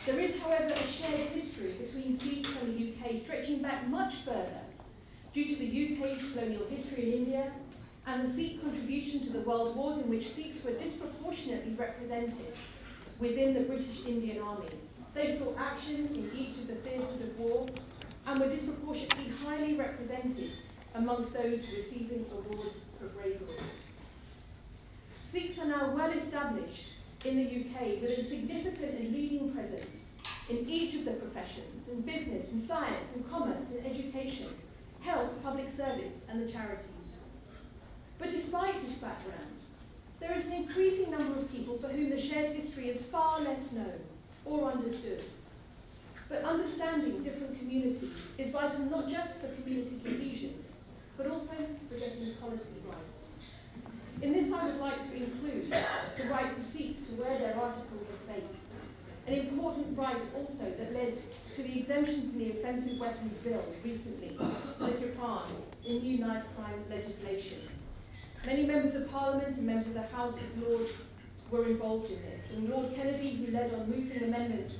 There is, however, a shared history between Sikhs and the UK stretching back much further due to the UK's colonial history in India and the Sikh contribution to the world wars in which Sikhs were disproportionately represented within the British Indian Army. They saw action in each of the theatres of war and were disproportionately highly represented amongst those receiving awards for bravery. Sikhs are now well established in the UK with a significant and leading presence in each of the professions, in business, in science, in commerce, in education, health, public service, and the charities. But despite this background, there is an increasing number of people for whom the shared history is far less known or understood. But understanding different communities is vital not just for community cohesion, but also for getting policy right. In this, I would like to include the rights of Sikhs to wear their articles of faith, an important right also that led to the exemptions in the Offensive Weapons Bill recently, the Kirpan, in new knife crime legislation. Many members of Parliament and members of the House of Lords were involved in this, and Lord Kennedy, who led on moving amendments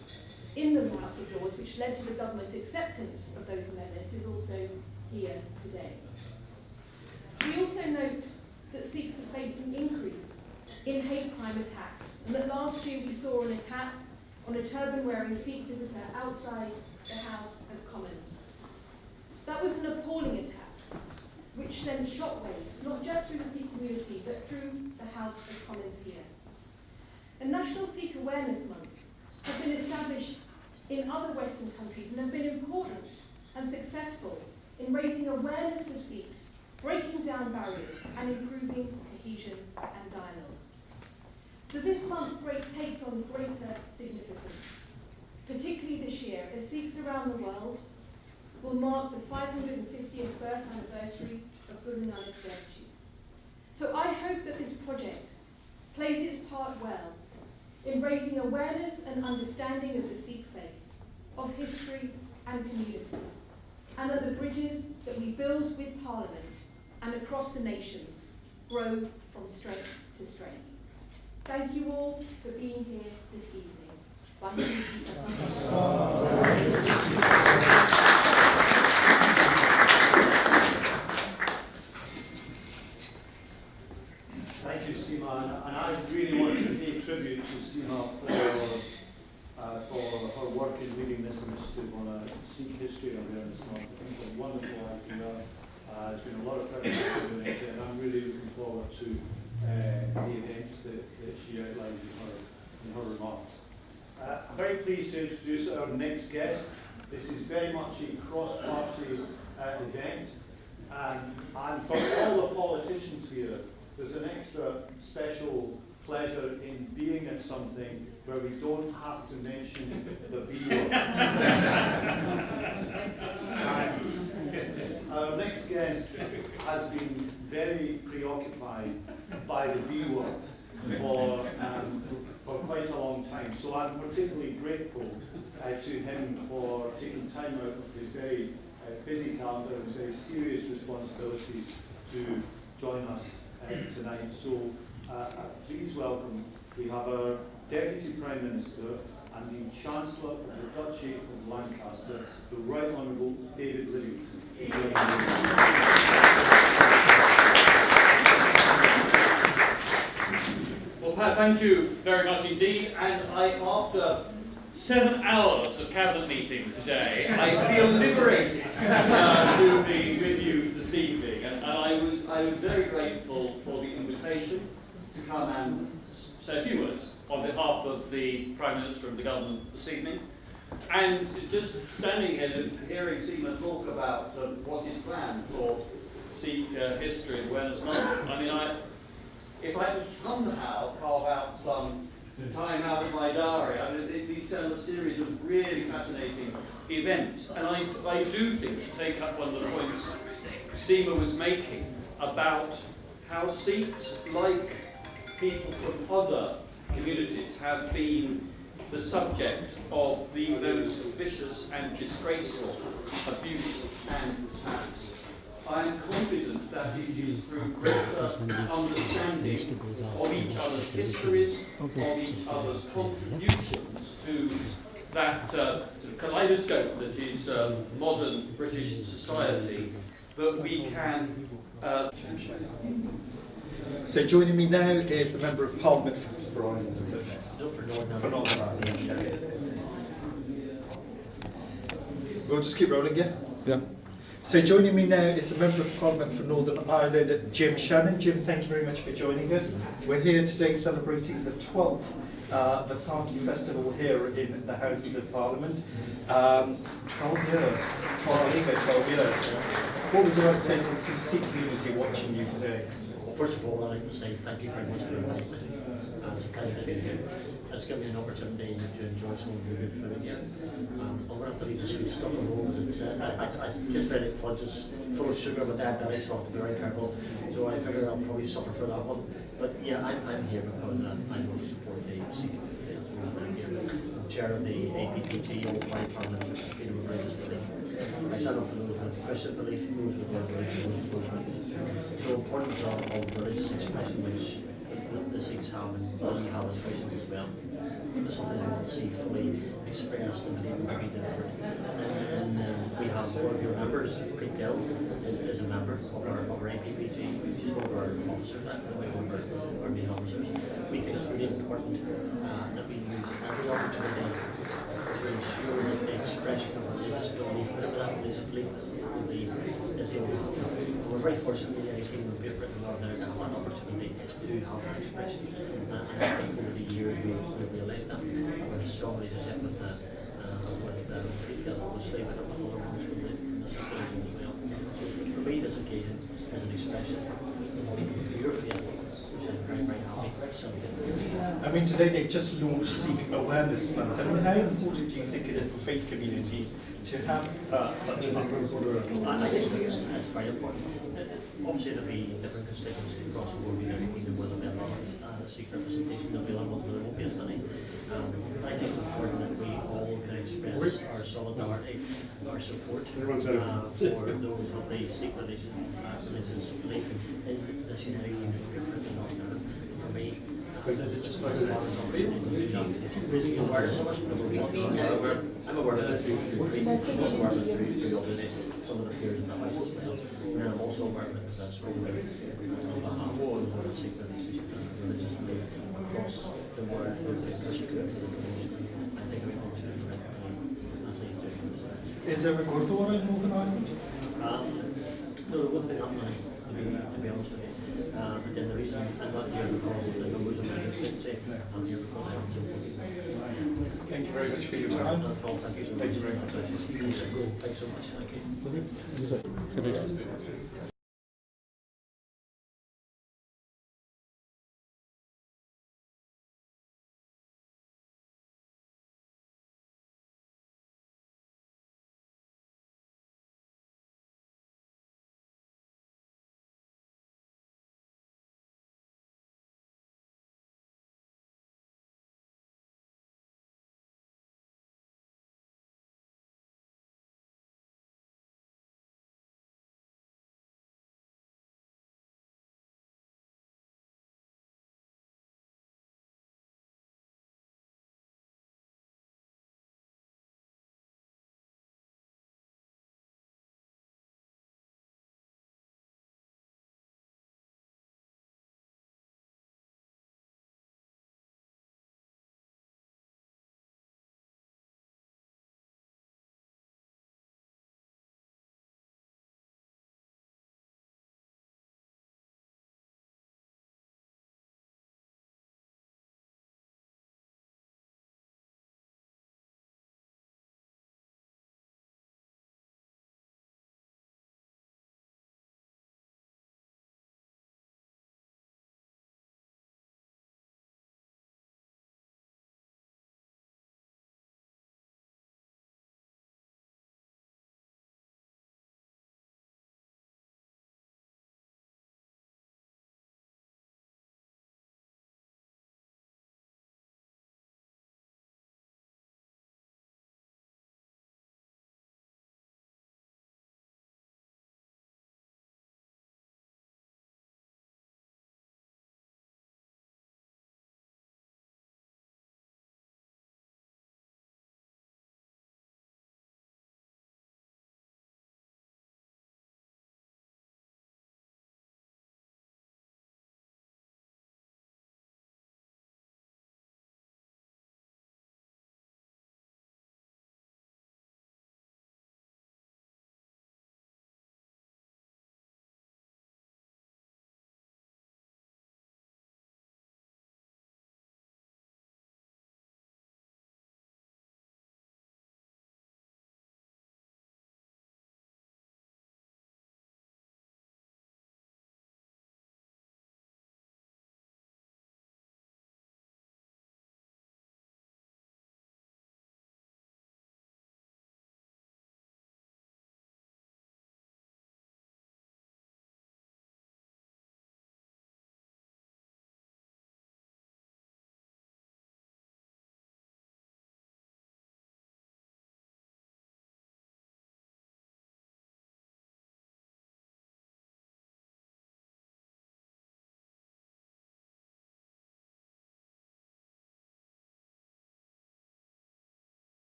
in the House of Lords, which led to the government acceptance of those amendments, is also here today. We also note that Sikhs have faced an increase in hate crime attacks, and that last year we saw an attack on a turban-wearing Sikh visitor outside the House of Commons. That was an appalling attack, which sent shockwaves, not just through the Sikh community, but through the House of Commons here. And National Sikh Awareness Months have been established in other Western countries and have been important and successful in raising awareness of Sikhs, breaking down barriers and improving cohesion and dialogue. So this month takes on greater significance, particularly this year, as Sikhs around the world will mark the 550th birth anniversary of Guru Nanak Dev Ji. So I hope that this project plays its part well in raising awareness and understanding of the Sikh faith, of history and community, and that the bridges that we build with Parliament and across the nations grow from strength to strength. Thank you all for being here this evening. Thank you, Seema, and I really want to pay tribute to Seema for her work in leading this initiative on a Sikh history awareness month. I think it's a wonderful idea. There's been a lot of preparation doing it, and I'm really looking forward to the events that she outlined in her remarks. I'm very pleased to introduce our next guest. This is very much a cross-party event, and for all the politicians here, there's an extra special pleasure in being at something where we don't have to mention the B word. Our next guest has been very preoccupied by the B word for quite a long time. So I'm particularly grateful to him for taking time out of his very busy calendar and very serious responsibilities to join us tonight. So please welcome, we have our Deputy Prime Minister and the Chancellor of the Duchy of Lancaster, the Right Honourable David Livingstone. Well, Pat, thank you very much indeed. And after 7 hours of cabinet meeting today, I feel liberated to be with you this evening. And I was very grateful for the invitation to come and say a few words on behalf of the Prime Minister and the government this evening. And just standing here and hearing Seema talk about what is planned for Sikh History and Awareness Month, I mean, if I could somehow carve out some time out of my diary, I mean, these are a series of really fascinating events. And I do think, to take up one of the points Seema was making about how Sikhs, like people from other communities, have been the subject of those vicious and disgraceful abuse and attacks. I am confident that it is through greater understanding of each other's histories, of each other's contributions to that kaleidoscope that is modern British society, that we can. So joining me now is the Member of Parliament for Northern Ireland. We'll just keep rolling, yeah? Yeah. So joining me now is the Member of Parliament for Northern Ireland, Jim Shannon. Jim, thank you very much for joining us. We're here today celebrating the 12th Vaisakhi Festival here in the Houses of Parliament. 12 years. 12 years. What would you like to say to the Sikh community watching you today? Well, first of all, I'd like to say thank you very much for inviting me. It's a pleasure to be here. It's given me an opportunity to enjoy some of your good food. I'm going to have to leave the sweet stuff alone. I just let it fudge is full of sugar with diabetes, so I have to be very careful. So I figure I'll probably suffer for that one. But yeah, I'm here because I want to support the Sikh community. That's why I'm here. I'm chair of the APPT, All Party Parliament, Freedom of Religious Belief. I stand up for those with Christian belief, those with no religion, those with no religion. So importance of religious expression, which the Sikhs have and we have as Christians as well. It's something I want to see fully expressed and be delivered. And we have one of your members, Preet Gill, is a member of our APPT, which is one of our officers, one of our main officers. We think it's really important that we use every opportunity to ensure that the expression of religious belief, whatever that religious belief is able to happen. We're very fortunate in the Kingdom of Great Britain and Northern Ireland to have an opportunity to have that expression. And I think over the years we've realised that. We're a strong relationship with Preet Gill, obviously, but with other ones from the Sikh religion as well. So for me, this occasion is an expression of your faith, which I'm very, very happy to celebrate. I mean, today they've just launched Sikh Awareness Month. I mean, how important do you think it is for faith communities to have such a month? I think it's very important. Obviously, there'll be different constituencies across the board. We know where there'll be a lot of Sikh representation. There'll be a lot of ones where there won't be as many. I think it's important that we all can express our solidarity, our support for those of the Sikh religious belief in this United Kingdom of Great Britain and Northern Ireland. For me, is it just raising awareness? I'm aware of that too. Some of the peers in the House as well. And I'm also aware of it because that's really on behalf of the Sikh religious belief across the world with the Christian community. I think we want to do the right thing as he's doing. Is there a Gurdwara in Northern Ireland? No, there wouldn't be that many, to be honest with you. But then the reason I'm not here because of the numbers of my constituency, I'm here because I am so fortunate. Thank you very much for your time. Not at all, thank you so much. Thank you very much. Thanks so much, thank you.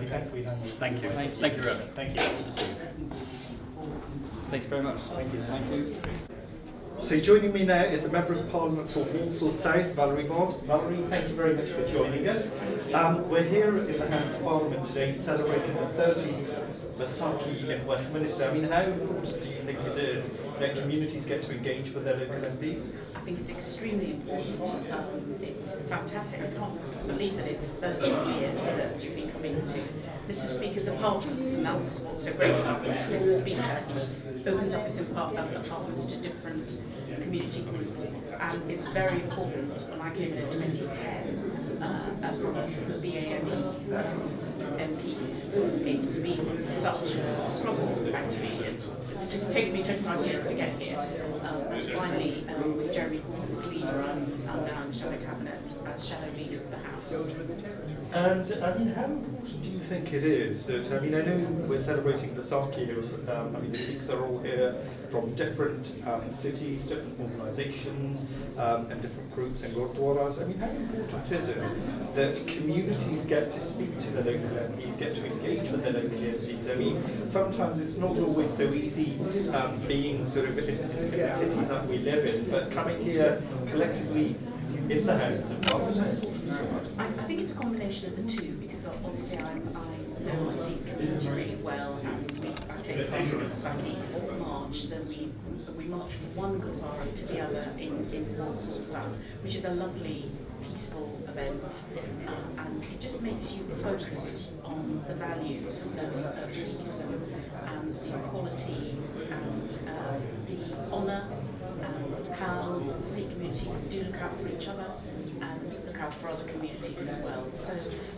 Many thanks for your time. Thank you. Thank you very much. Thank you. Good to see you. Thank you very much. Thank you. Thank you. So joining me now is the Member of Parliament for Walsall South, Valerie Voss. Valerie, thank you very much for joining us. We're here in the House of Parliament today celebrating the 30th Vaisakhi in Westminster. I mean, how important do you think it is that communities get to engage with their local MPs? I think it's extremely important. It's fantastic. I can't believe that it's 13 years that you've been coming to Mr. Speaker's apartments, and that's what's so great about Mr. Speaker. He opens up his apartments to different community groups, and it's very important. When I came in 2010, as one of the BAME MPs, it's been such a struggle actually. It's taken me 25 years to get here. Finally, with Jeremy Corbyn as leader, I'm now in Shadow Cabinet as Shadow Leader of the House. And I mean, how important do you think it is that, I mean, I know we're celebrating Vaisakhi here, I mean, the Sikhs are all here from different cities, different organisations, and different groups and gurdwaras. I mean, how important is it that communities get to speak to the local MPs, get to engage with the local MPs? I mean, sometimes it's not always so easy being sort of in the cities that we live in, but coming here collectively in the Houses of Parliament. I think it's a combination of the two, because obviously I know my Sikh community really well, and I take part in the Vaisakhi march, so we march from one Gurdwara to the other in Walsall South, which is a lovely, peaceful event, and it just makes you focus on the values of Sikhism and the equality and the honour, and how the Sikh community do look out for each other and look out for other communities as well. So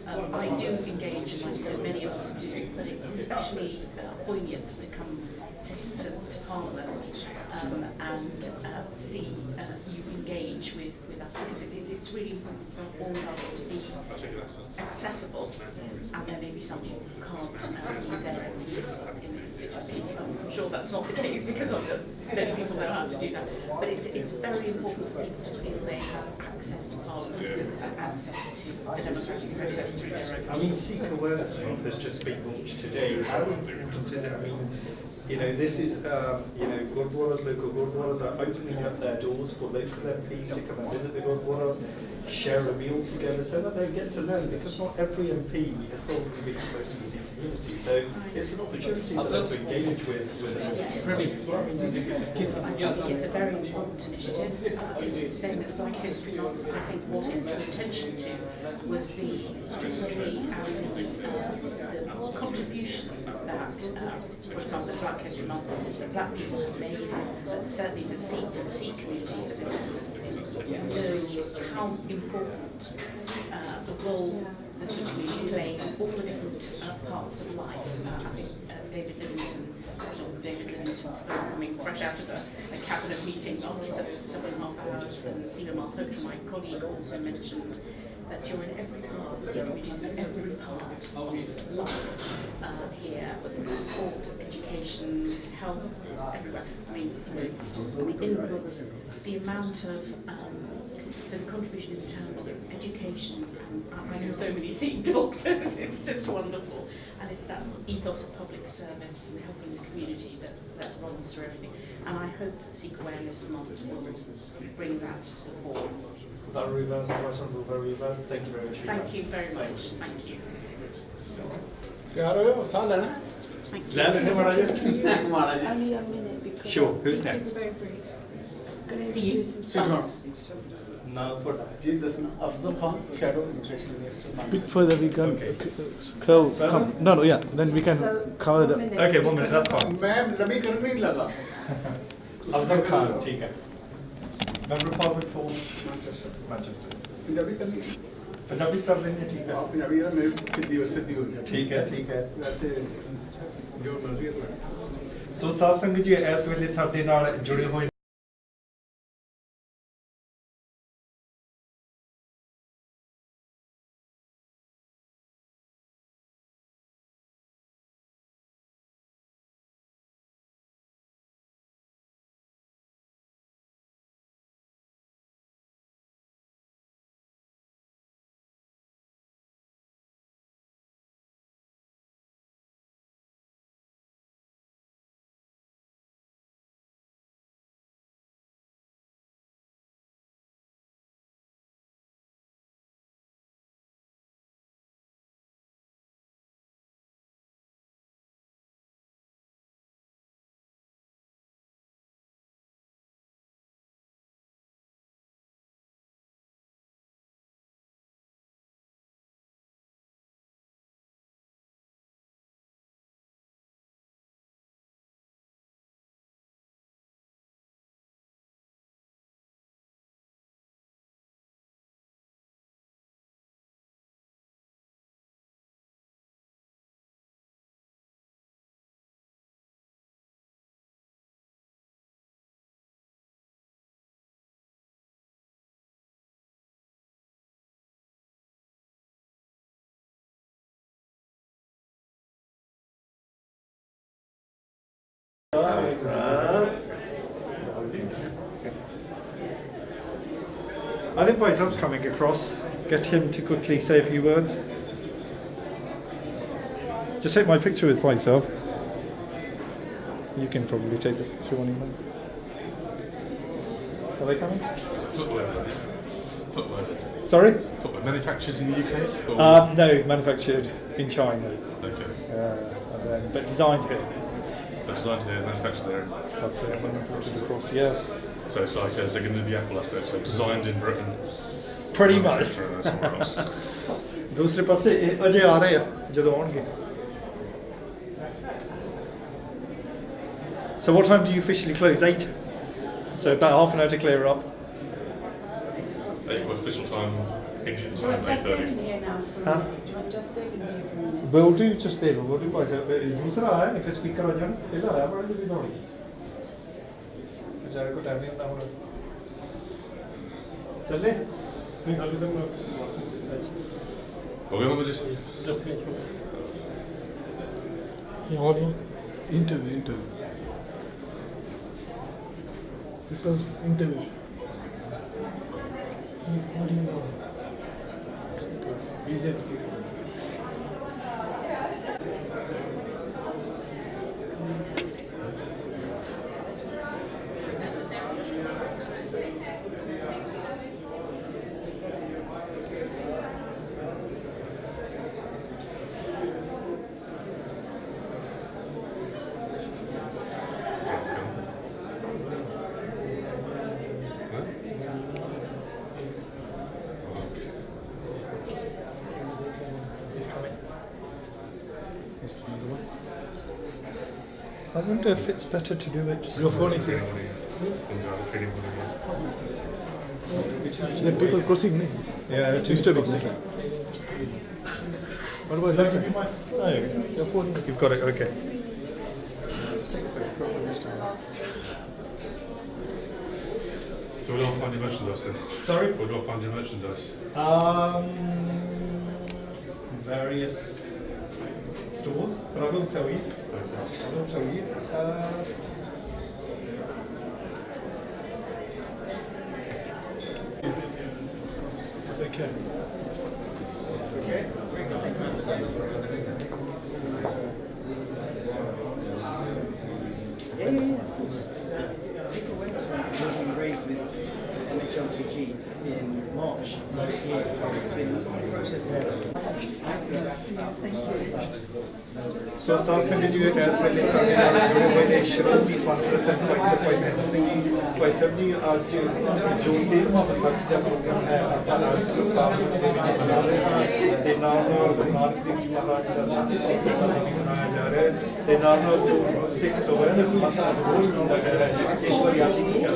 I do engage, and I know many of us do, but it's especially poignant to come to Parliament and see you engage with us, because it's really important for all of us to be accessible, and there may be some people who can't be there in these constituencies. I'm sure that's not the case, because many people know how to do that, but it's very important for people to feel they have access to Parliament and access to the democratic process through their own. I mean, Sikh Awareness Month has just been launched today. How important is it? I mean, you know, this is, you know, Gurdwaras, local Gurdwaras are opening up their doors for local MPs to come and visit the Gurdwara, share a meal together, so that they get to learn, because not every MP has probably been exposed to the Sikh community, so it's an opportunity for them to engage with Yes. as well. I think it's a very important initiative. It's the same as Black History Month. I think what it drew attention to was the history and the contribution that, for example, Black History Month, that Black people have made, but certainly for the Sikh community, for this, know how important the role the Sikh community play in all the different parts of life. I think David Livington spoke, coming fresh out of a cabinet meeting after 7.5 hours, and Sina Malhotra, my colleague, also mentioned that you're in every part, the Sikh community is in every part of life here, whether it's sport, education, health, everywhere. I mean, you know, just the inroads, the amount of so the contribution in terms of education, and I know so many Sikh doctors, it's just wonderful. And it's that ethos of public service and helping the community that runs through everything. And I hope that Sikh Awareness Month will bring that to the fore. Valerie Voss, Valerie Voss, thank you very much. Thank you very much. Thank you. Only a minute. Because sure, who's next? Very brief. See you. See you tomorrow. Now for Afzal Khan, Shadow Immigration Minister. Bit further we can come. No, yeah. Then we can cover the. Okay, 1 minute. That's fine. मैं लंबी करने नहीं लगा. Afzal Khan, ठीक है. Member of Parliament for Manchester. Punjabi करनी. पंजाबी कर लेंगे, ठीक है. पंजाबी ना मेरी सिद्धि हो जाए. ठीक है, ठीक है. वैसे जो मर्जी है तुम्हारी. सो साथ संगत जी इस ਵੇਲੇ ਸਾਡੇ ਨਾਲ ਜੁੜੇ ਹੋਏ I think Bhai Sahib's coming across. Get him to quickly say a few words. Just take my picture with Bhai Sahib. You can probably take the picture when you want. Are they coming? Footwear. Sorry? Footwear manufactured in the UK? Or? No, manufactured in China. Okay. But designed here. But designed here, manufactured there. That's it, and imported across, yeah. So it's like, is there going to be the Apple aspect? So designed in Britain. Pretty much. Somewhere else. दूसरे पासे अजय आ रहे हैं ਜਦੋਂ ਆਉਣਗੇ. So what time do you officially close? 8? So about half an hour to clear up. Official time, Indian time, 8:30. Huh? We'll do just there, we'll do by दूसरा है if speaker आ जाए पहला आया बड़ा जल्दी दौड़ी बेचारे को टाइम नहीं होता हमारा चले नहीं खाली तो हो गया मुझे और interview because interview what do you know BJP I wonder if it's better to do it. Your phone is here. The people crossing, no? Yeah, disturbing. What about this one? No, your phone. You've got it. Okay. So where do I find your merchandise then? Sorry? Where do I find your merchandise? Various stores, but I will tell you. It's okay. Sikh awareness was raised with NHLCG in March last year. It's been a process there. So Sasan, did you guys really started out doing when they should be funded twice a week? Twice a week, June 8th, the Sakya program है the नाम marketing महाराज का बनाया जा रहा है the नाम जो Sikh awareness month रोज लगा रहा है इस बार याद नहीं किया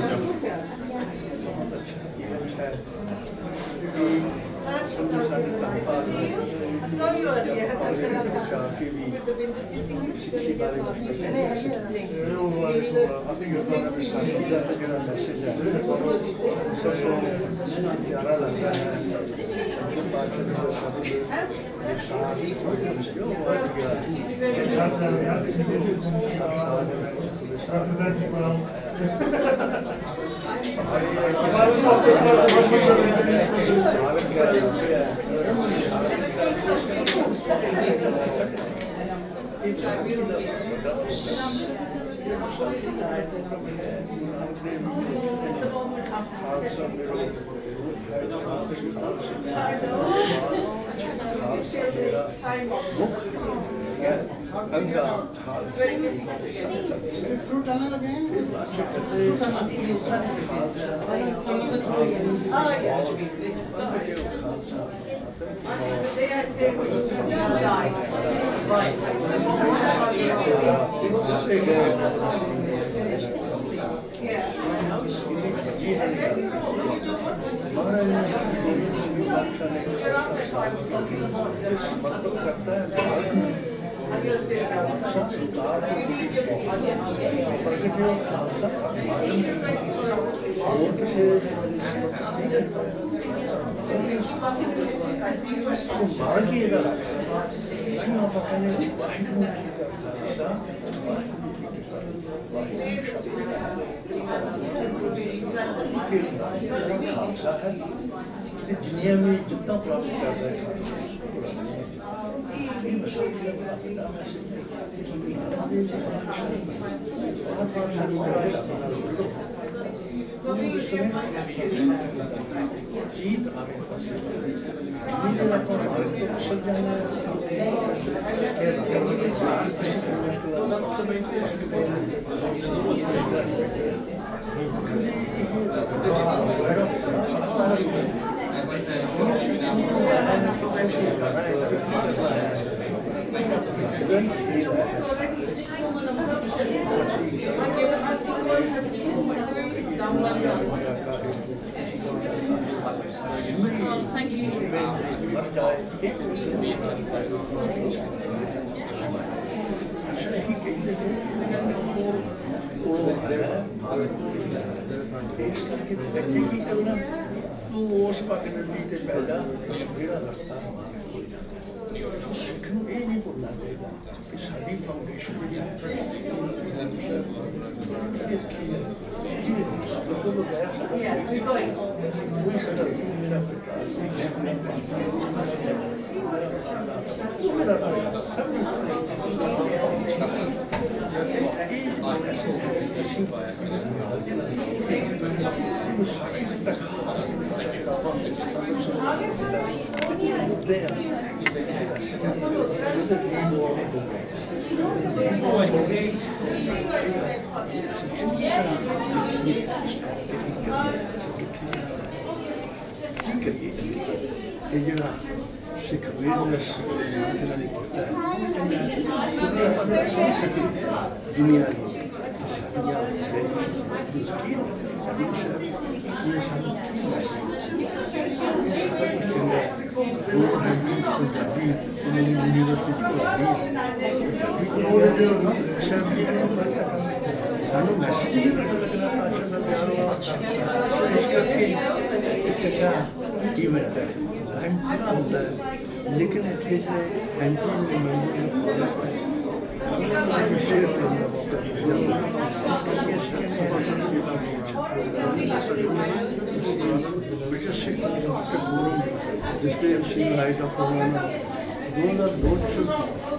ਸੰਭਾਲ ਕੇ ਇਹਦਾ ਇਹਨੂੰ ਆਪਾਂ ਕਹਿੰਦੇ ਵਾਹਿਗੁਰੂ ਜੀ ਕਾ ਖਾਲਸਾ ਵਾਹਿਗੁਰੂ ਜੀ ਕੀ ਫਤਿਹ। ਖਾਲਸਾ ਹੈ ਤੇ ਜਿੰਨੀਆਂ ਵੀ ਜਿੱਦਾਂ ਪ੍ਰਾਪਤ ਕਰਦਾ ਹੈ ਇਹ ਵਿਸਾਖੀ ਦਾ ਬੜਾ ਵੱਡਾ ਮੈਸੇਜ ਹੈ। जीत आवे फसे जीत ना तो मार्ग तो फिसल जाना Thank you. ਇਸ ਕਰਕੇ ਬੱਚੇ ਕੀ ਕਰਨਾ ਤੂੰ ਉਸ ਪਗਡੰਡੀ ਤੇ ਪੈਦਾ ਜਿਹੜਾ ਰਸਤਾ ਸਿੱਖ ਨੂੰ ਇਹ ਨਹੀਂ ਭੁੱਲਣਾ ਚਾਹੀਦਾ ਕਿ ਸਾਡੀ ਫਾਊਂਡੇਸ਼ਨ ਜਿਹੜੀ ਹੈ ਕੋਈ ਸਾਡਾ ਮੇਰਾ ਪਿਤਾ ਇਹ ਜਿਹੜਾ ਸਿੱਖ ਵੇਦਨਸ ਇਹਨਾਂ ਨੇ ਕੀਤਾ ਦੁਨੀਆ ਦੀ ਸਾਡੀਆਂ ਦੁਸਕੀਨ ਇਹ ਸਾਨੂੰ ਪੰਜਾਬੀ ਯੂਨੀਵਰਸਿਟੀ ਸਾਨੂੰ ਮੈਸੇਜ ਨਹੀਂ ਪਤਾ ਲੱਗਣਾ ਭਾਸ਼ਾ ਦਾ ਪਿਆਰ ਹੋਣਾ ਇਸ ਕਰਕੇ ਇੱਕ ਚੰਗਾ ਈਵੈਂਟ ਹੈ ਪੂਰਾ ਹੁੰਦਾ ਹੈ ਲੇਕਿਨ ਇੱਥੇ ਜੇ ਐਂਟਰੀ ਨਹੀਂ ਮਿਲਦੀ जिससे सिंह लाइट ऑफ कोरोना 2002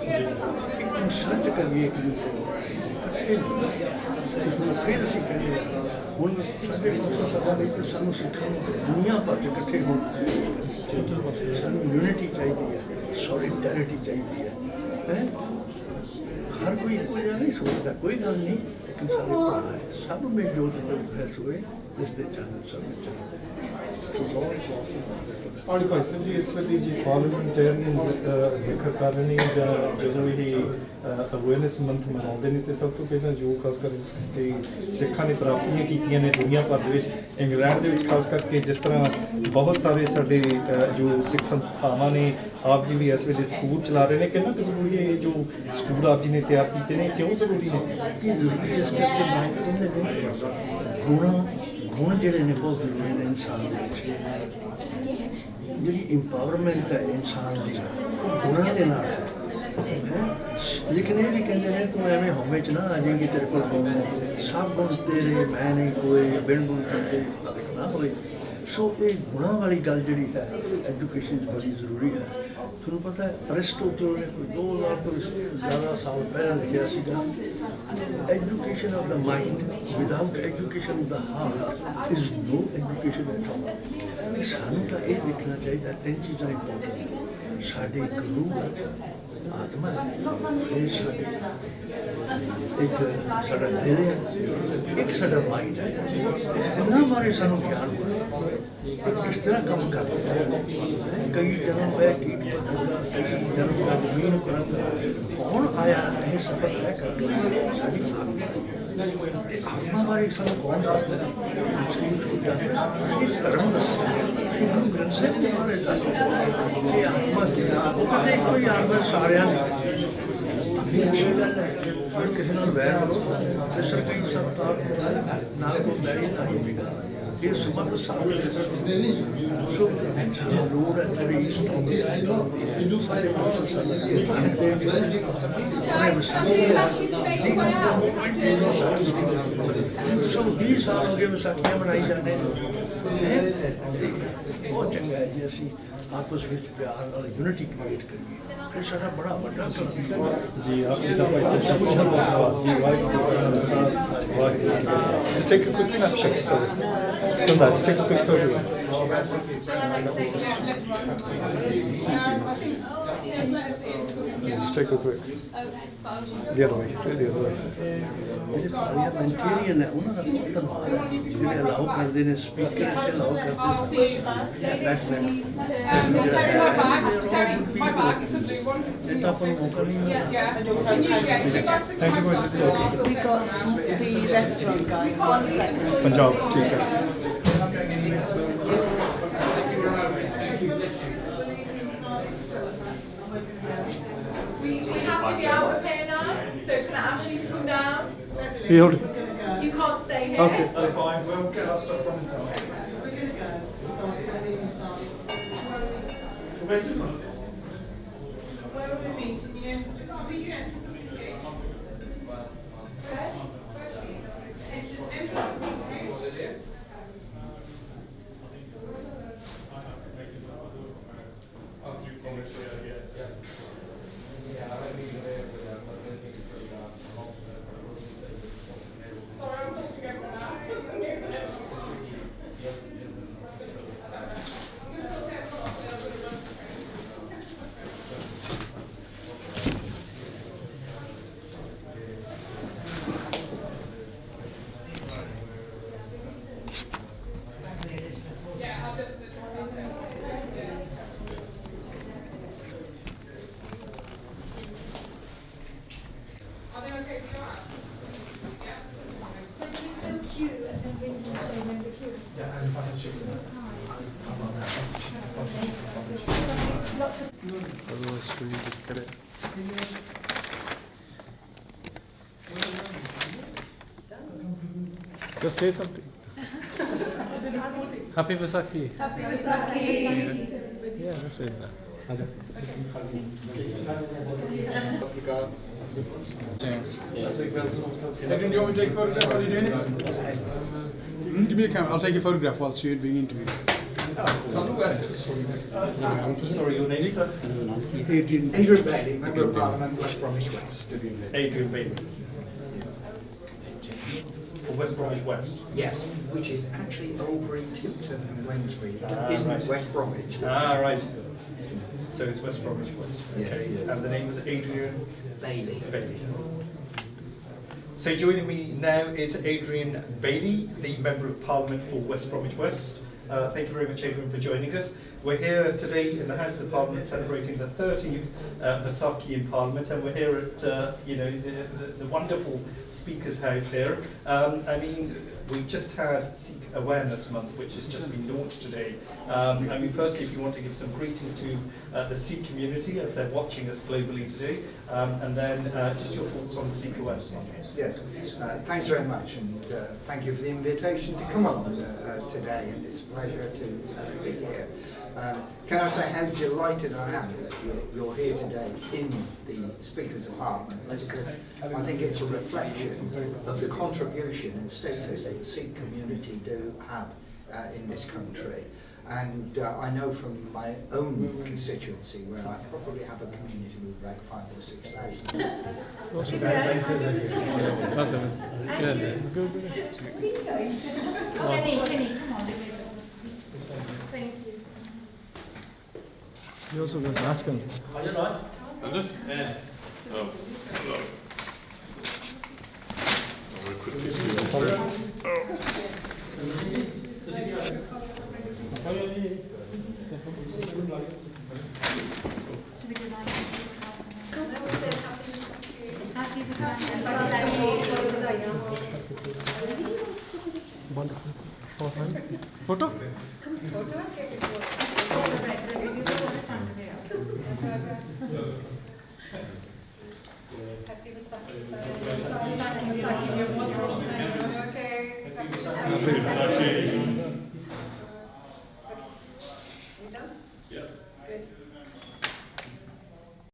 एक कंसल्ट करिए एक दूसरे ਕਿਸੇ ਫਿਰ ਅਸੀਂ ਕਹਿੰਦੇ ਹੁਣ ਸਾਡੇ ਕੋਲ ਸਦਾ ਨਹੀਂ ਤੇ ਸਾਨੂੰ ਸਿੱਖਾਂ ਦੁਨੀਆ ਭਰ ਚ ਇਕੱਠੇ ਹੋਣ ਸਾਨੂੰ ਯੂਨਿਟੀ ਚਾਹੀਦੀ ਹੈ ਸੋਲੀਡੈਰਿਟੀ ਚਾਹੀਦੀ ਹੈ ਹਰ ਕੋਈ ਇੱਕੋ ਜਿਹਾ ਨਹੀਂ ਸੋਚਦਾ ਕੋਈ ਗੱਲ ਨਹੀਂ ਲੇਕਿਨ ਸਾਰੇ ਭਰਾ ਹੈ ਸਭ ਮੇਂ ਜੋਤ ਜੋਤ ਹੈ ਸੋਏ ਜਿਸ ਦੇ ਚਾਨਣ ਸਭ ਵਿੱਚ ਔਰ ਭਾਈ ਸਾਹਿਬ ਜੀ ਇਸ ਵੇਲੇ ਜੀ ਪਾਰਲੀਮੈਂਟੇਰੀਅਨ ਜ਼ਿਕਰ ਕਰ ਰਹੇ ਨੇ ਜਾਂ ਜਦੋਂ ਇਹ ਅਵੇਅਰਨੈਸ ਮੰਥ ਮਨਾਉਂਦੇ ਨੇ ਤੇ ਸਭ ਤੋਂ ਪਹਿਲਾਂ ਜੋ ਖਾਸ ਕਰਕੇ ਸਿੱਖਾਂ ਨੇ ਪ੍ਰਾਪਤੀਆਂ ਕੀਤੀਆਂ ਨੇ ਦੁਨੀਆ ਭਰ ਦੇ ਵਿੱਚ ਇੰਗਲੈਂਡ ਦੇ ਵਿੱਚ ਖਾਸ ਕਰਕੇ ਜਿਸ ਤਰ੍ਹਾਂ ਬਹੁਤ ਸਾਰੇ ਸਾਡੇ ਜੋ ਸਿੱਖ ਸੰਸਥਾਵਾਂ ਨੇ ਆਪ ਜੀ ਵੀ ਇਸ ਵੇਲੇ ਸਕੂਲ ਚਲਾ ਰਹੇ ਨੇ ਕਿੰਨਾ ਕੁ ਜ਼ਰੂਰੀ ਹੈ ਇਹ ਜੋ ਸਕੂਲ ਆਪ ਜੀ ਨੇ ਤਿਆਰ ਕੀਤੇ ਨੇ ਕਿਉਂ ਜ਼ਰੂਰੀ ਨੇ ਇਸ ਕਰਕੇ ਗੁਣ ਜਿਹੜੇ ਨੇ ਬਹੁਤ ਜ਼ਰੂਰੀ ਨੇ ਇਨਸਾਨ ਦੇ ਵਿੱਚ ਜਿਹੜੀ ਇੰਪਾਵਰਮੈਂਟ ਹੈ ਇਨਸਾਨ ਦੀ ਗੁਣਾਂ ਦੇ ਨਾਲ ਹੈ ਲੇਕਿਨ ਇਹ ਵੀ ਕਹਿੰਦੇ ਨੇ ਤੂੰ ਐਵੇਂ ਹਉਮੈ ਚ ਨਾ ਆ ਜਾਏਗੀ ਤੇਰੇ ਕੋਲ ਗੁਣ ਸਭ ਗੁਣ ਤੇਰੇ ਮੈਂ ਨਹੀਂ ਕੋਈ ਬਿਨ ਗੁਣ ਕਰਕੇ ਨਾ ਹੋਏ ਸੋ ਇਹ ਗੁਣਾਂ ਵਾਲੀ ਗੱਲ ਜਿਹੜੀ ਹੈ ਐਜੂਕੇਸ਼ਨ ਬੜੀ ਜ਼ਰੂਰੀ ਹੈ ਤੁਹਾਨੂੰ ਪਤਾ ਹੈ ਅਰਿਸਟੋਟਲ ਨੇ ਕੋਈ 2000 ਤੋਂ ਜ਼ਿਆਦਾ ਸਾਲ ਪਹਿਲਾਂ ਲਿਖਿਆ ਸੀਗਾ education of the mind without education of the heart is no education at all ਤੇ ਸਾਨੂੰ ਤਾਂ ਇਹ ਦੇਖਣਾ ਚਾਹੀਦਾ ਤਿੰਨ ਚੀਜ਼ਾਂ ਇੰਪੋਰਟੈਂਟ ਸਾਡੇ ਗੁਰੂ ਆਤਮਾ ਇਹ ਸਾਡੇ ਇੱਕ ਸਾਡਾ ਦਿਲ ਹੈ ਇੱਕ ਸਾਡਾ ਮਾਈਂਡ ਹੈ ਇਹਨਾਂ ਬਾਰੇ ਸਾਨੂੰ ਗਿਆਨ ਹੋਣਾ ਕਿਸ ਤਰ੍ਹਾਂ ਕੰਮ ਕਰਦਾ ਕਈ ਜਨਮ ਮੈਂ ਕੀਟ ਕਰਾਂਗਾ ਕਈ ਜਨਮ ਮੈਂ ਜ਼ਮੀਨ ਕਰਾਂਗਾ ਕੌਣ ਆਇਆ ਇਹ ਸਫਰ ਤੈਅ ਕਰਦਾ ਸਾਡੀ ਤੇ ਆਤਮਾ ਬਾਰੇ ਸਾਨੂੰ ਕੌਣ ਦੱਸਦਾ ਮੁਸਲਿਮ ਸਕੂਲ ਜਾਂਦੇ ਇਹ ਧਰਮ ਦੱਸਦਾ ਗੁਰੂ ਗ੍ਰੰਥ ਸਾਹਿਬ ਦੇ ਬਾਰੇ ਦੱਸਦਾ ਕਿ ਆਤਮਾ ਕੀ ਹੈ ਉਹ ਕਹਿੰਦੇ ਕੋਈ ਆਤਮਾ ਸਾਰਿਆਂ ਦੀ ਅੱਛੀ ਗੱਲ ਹੈ अगर किसी नाल वैर करो तो सरकारी सरकार ना को बैरी ना ही मिलेगा ये संबंध सारे सो रोड है थोड़ी सारे process so these are all given साखियां बनाई जाने हैं बहुत चंगा है जी ਅਸੀਂ आपस ਵਿੱਚ प्यार और यूनिटी क्रिएट करिए फिर सारा बड़ा बड़ा जी आपकी तरफ से जी just take a quick snapshot sorry come back just take a quick photo just take a quick the other way the other way ਜਿਹੜੇ ਪਾਰਲੀਮੈਂਟੇਰੀਅਨ ਹੈ ਉਹਨਾਂ ਦਾ ਬਹੁਤ ਧੰਨਵਾਦ ਹੈ ਜਿਹੜੇ ਅਲਾਉ ਕਰਦੇ ਨੇ ਸਪੀਕਰ ਇੱਥੇ ਅਲਾਉ ਕਰਦੇ ਇਹ ਤਾਂ ਆਪਾਂ ਨੂੰ ਮੌਕਾ ਨਹੀਂ ਮਿਲਦਾ thank you very much We got the restaurant guys. 1 second. Punjab ठीक है We have to be out of here now, so can I ask you to come down? You hold it. You can't stay here. Okay. That's fine, we'll get our stuff from inside. Where are we meeting you? Just on the entrance of the stage. Where? Entrance of the stage. Sorry, I'm talking about that. Otherwise, should we just get it? Just say something. Happy Vaisakhi. Happy Vaisakhi. Yeah, that's really nice. Adrian, do you want me to take a photograph while you're doing it? Give me a camera. I'll take a photograph whilst you're being interviewed. Sorry, your name, sir? Adrian Bailey, Member of Parliament, West Bromwich West. Adrian Bailey. For West Bromwich West? Yes, which is actually Oldbury, Tipton and Wednesbury. It isn't right. West Bromwich. Ah, right. So it's West Bromwich West. Yes, Okay. yes. And the name is Adrian Bailey. Bailey. So joining me now is Adrian Bailey, the Member of Parliament for West Bromwich West. Thank you very much, Adrian, for joining us. We're here today in the House of Parliament celebrating the 13th Vaisakhi in Parliament, and we're here at the wonderful Speaker's House here. I mean, we've just had Sikh Awareness Month, which has just been launched today. I mean, firstly, if you want to give some greetings to the Sikh community as they're watching us globally today, and then just your thoughts on Sikh Awareness Month. Yes, thanks very much, and thank you for the invitation to come along today, and it's a pleasure to be here. Can I say how delighted I am that you're here today in the Speaker's Apartment, because I think it's a reflection of the contribution and status that the Sikh community do have in this country. And I know from my own constituency, where I probably have a community with about 5,000 or 6,000. Thank you. You also got to ask him. Are you right? Yeah. Oh, hello. Very quickly. Wonderful. Photo? Happy Vaisakhi. Visakhi. Okay.